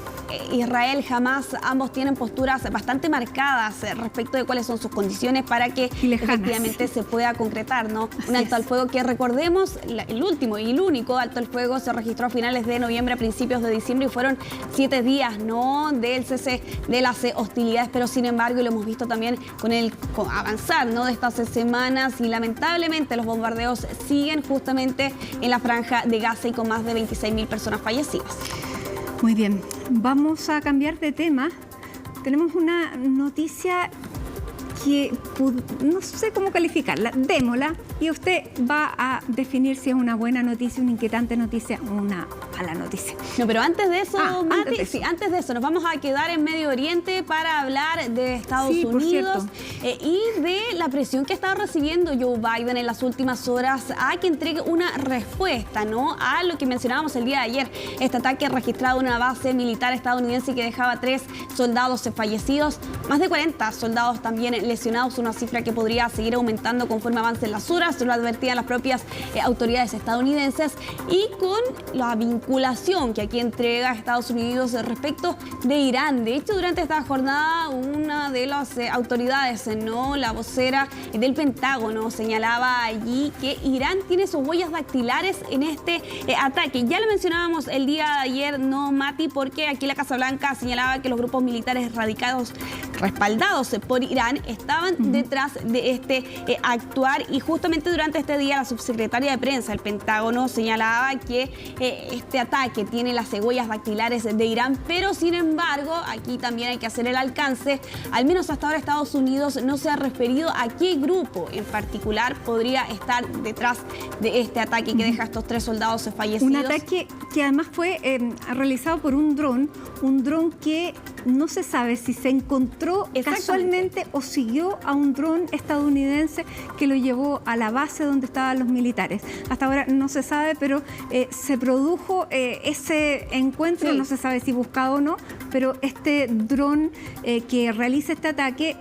Israel, Hamás, ambos tienen posturas bastante marcadas respecto de cuáles son sus condiciones para que efectivamente se pueda concretar, ¿no? Un alto al fuego que, recordemos, el último y el único alto al fuego se registró a finales de noviembre, a principios de diciembre, y fueron 7 días, ¿no?, del cese de las hostilidades, pero sin embargo, y lo hemos visto también con el avanzar, ¿no?, de estas semanas, y lamentablemente los bombardeos siguen justamente en la franja de Gaza y con más de 26.000 personas fallecidas. Muy bien, vamos a cambiar de tema. Tenemos una noticia que no sé cómo calificarla. Démosla y usted va a definir si es una buena noticia, una inquietante noticia o una mala noticia. No, pero antes de eso, Mati, antes de eso, nos vamos a quedar en Medio Oriente para hablar de Estados Unidos y de la presión que ha estado recibiendo Joe Biden en las últimas horas a que entregue una respuesta, ¿no?, a lo que mencionábamos el día de ayer, este ataque registrado en una base militar estadounidense que dejaba 3 soldados fallecidos, más de 40 soldados también lesionados, una cifra que podría seguir aumentando conforme avancen las horas, lo advertían las propias autoridades estadounidenses, y con la vinculación que aquí entrega Estados Unidos respecto de Irán. De hecho, durante esta jornada, una de las autoridades, ¿no?, la vocera del Pentágono, señalaba allí que Irán tiene sus huellas dactilares en este ataque. Ya lo mencionábamos el día de ayer, ¿no, Mati?, porque aquí la Casa Blanca señalaba que los grupos militares radicados respaldados por Irán estaban detrás de este actuar, y justamente durante este día la subsecretaria de prensa del Pentágono señalaba que este ataque tiene las huellas dactilares de Irán, pero sin embargo aquí también hay que hacer el alcance. Al menos hasta ahora Estados Unidos no se ha referido a qué grupo en particular podría estar detrás de este ataque que deja a estos 3 soldados fallecidos. Un ataque que además fue realizado por un dron que no se sabe si se encontró casualmente o siguió a un dron estadounidense que lo llevó a la base donde estaban los militares. Hasta ahora no se sabe, pero se produjo ese encuentro, no se sabe si buscado o no, pero este dron que realiza este ataque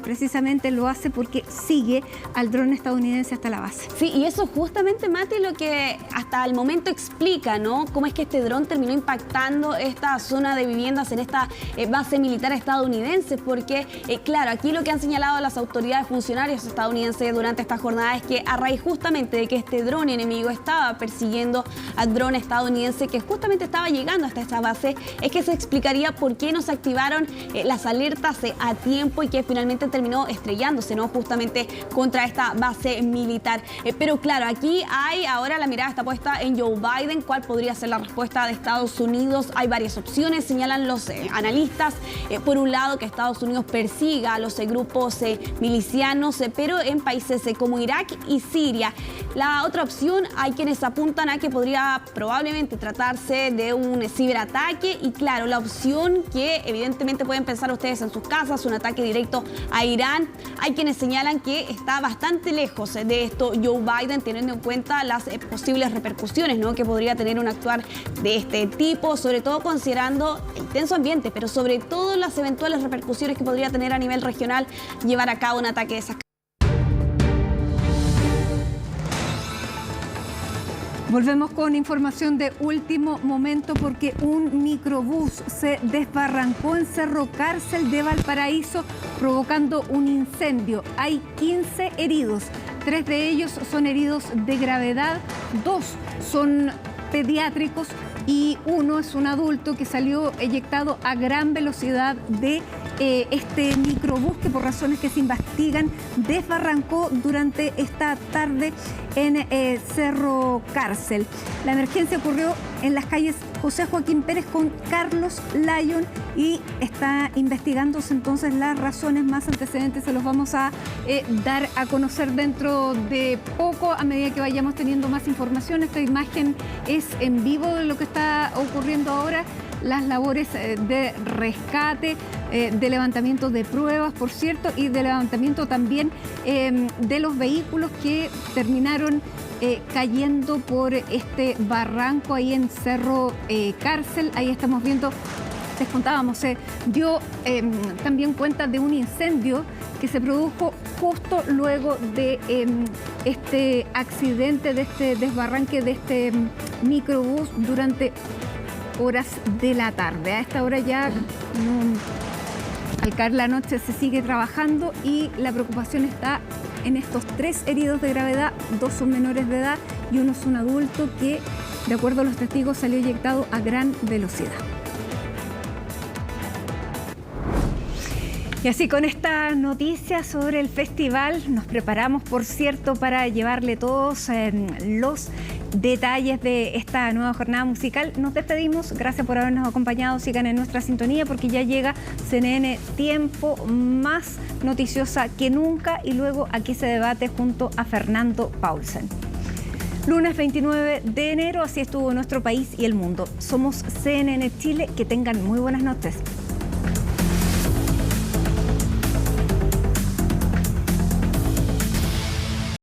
precisamente lo hace porque sigue al dron estadounidense hasta la base. Sí, y eso justamente, Mati, lo que hasta el momento explica, ¿no?, cómo es que este dron terminó impactando esta zona de viviendas en esta base militar estadounidense, porque, claro, aquí lo que han señalado las autoridades funcionarios estadounidenses durante esta jornada es que a raíz justamente de que este dron enemigo estaba persiguiendo al dron estadounidense que justamente estaba llegando hasta esta base, es que se explicaría por qué no se activaron las alertas a tiempo y que finalmente terminó estrellándose, ¿no?, justamente contra esta base militar. Pero claro, aquí hay ahora la mirada está puesta en Joe Biden. ¿Cuál podría ser la respuesta de Estados Unidos? Hay varias opciones, señalan los analistas. Por un lado, que Estados Unidos persiga a los grupos milicianos, pero en países como Irak y Siria. La otra opción, hay quienes apuntan a que podría probablemente tratarse de un ciberataque, y claro, la opción que evidentemente pueden pensar ustedes en sus casas, un ataque directo a Irán. Hay quienes señalan que está bastante lejos de esto Joe Biden, teniendo en cuenta las posibles repercusiones, ¿no?, que podría tener un actuar de este tipo, sobre todo considerando el tenso ambiente, pero sobre todo las eventuales repercusiones que podría tener a nivel regional llevar a cabo un ataque de esas. Volvemos con información de último momento porque un microbús se desbarrancó en Cerro Cárcel de Valparaíso provocando un incendio. Hay 15 heridos, 3 de ellos son heridos de gravedad, 2 son pediátricos y 1 es un adulto que salió eyectado a gran velocidad de este microbús que por razones que se investigan desbarrancó durante esta tarde en Cerro Cárcel. La emergencia ocurrió en las calles José Joaquín Pérez con Carlos Lyon y está investigándose entonces las razones. Más antecedentes se los vamos a dar a conocer dentro de poco a medida que vayamos teniendo más información. Esta imagen es en vivo de lo que está ocurriendo ahora. Las labores de rescate, de levantamiento de pruebas, por cierto, y de levantamiento también de los vehículos que terminaron cayendo por este barranco ahí en Cerro Cárcel. Ahí estamos viendo, les contábamos, se dio también cuenta de un incendio que se produjo justo luego de este accidente, de este desbarranque de este microbús durante horas de la tarde. A esta hora ya, al caer la noche, se sigue trabajando y la preocupación está en estos 3 heridos de gravedad, 2 son menores de edad y 1 es un adulto que, de acuerdo a los testigos, salió eyectado a gran velocidad. Y así con esta noticia sobre el festival nos preparamos, por cierto, para llevarle todos los detalles de esta nueva jornada musical. Nos despedimos, gracias por habernos acompañado, sigan en nuestra sintonía porque ya llega CNN Tiempo, más noticiosa que nunca, y luego Aquí se debate junto a Fernando Paulsen. Lunes 29 de enero, así estuvo nuestro país y el mundo. Somos CNN Chile, que tengan muy buenas noches.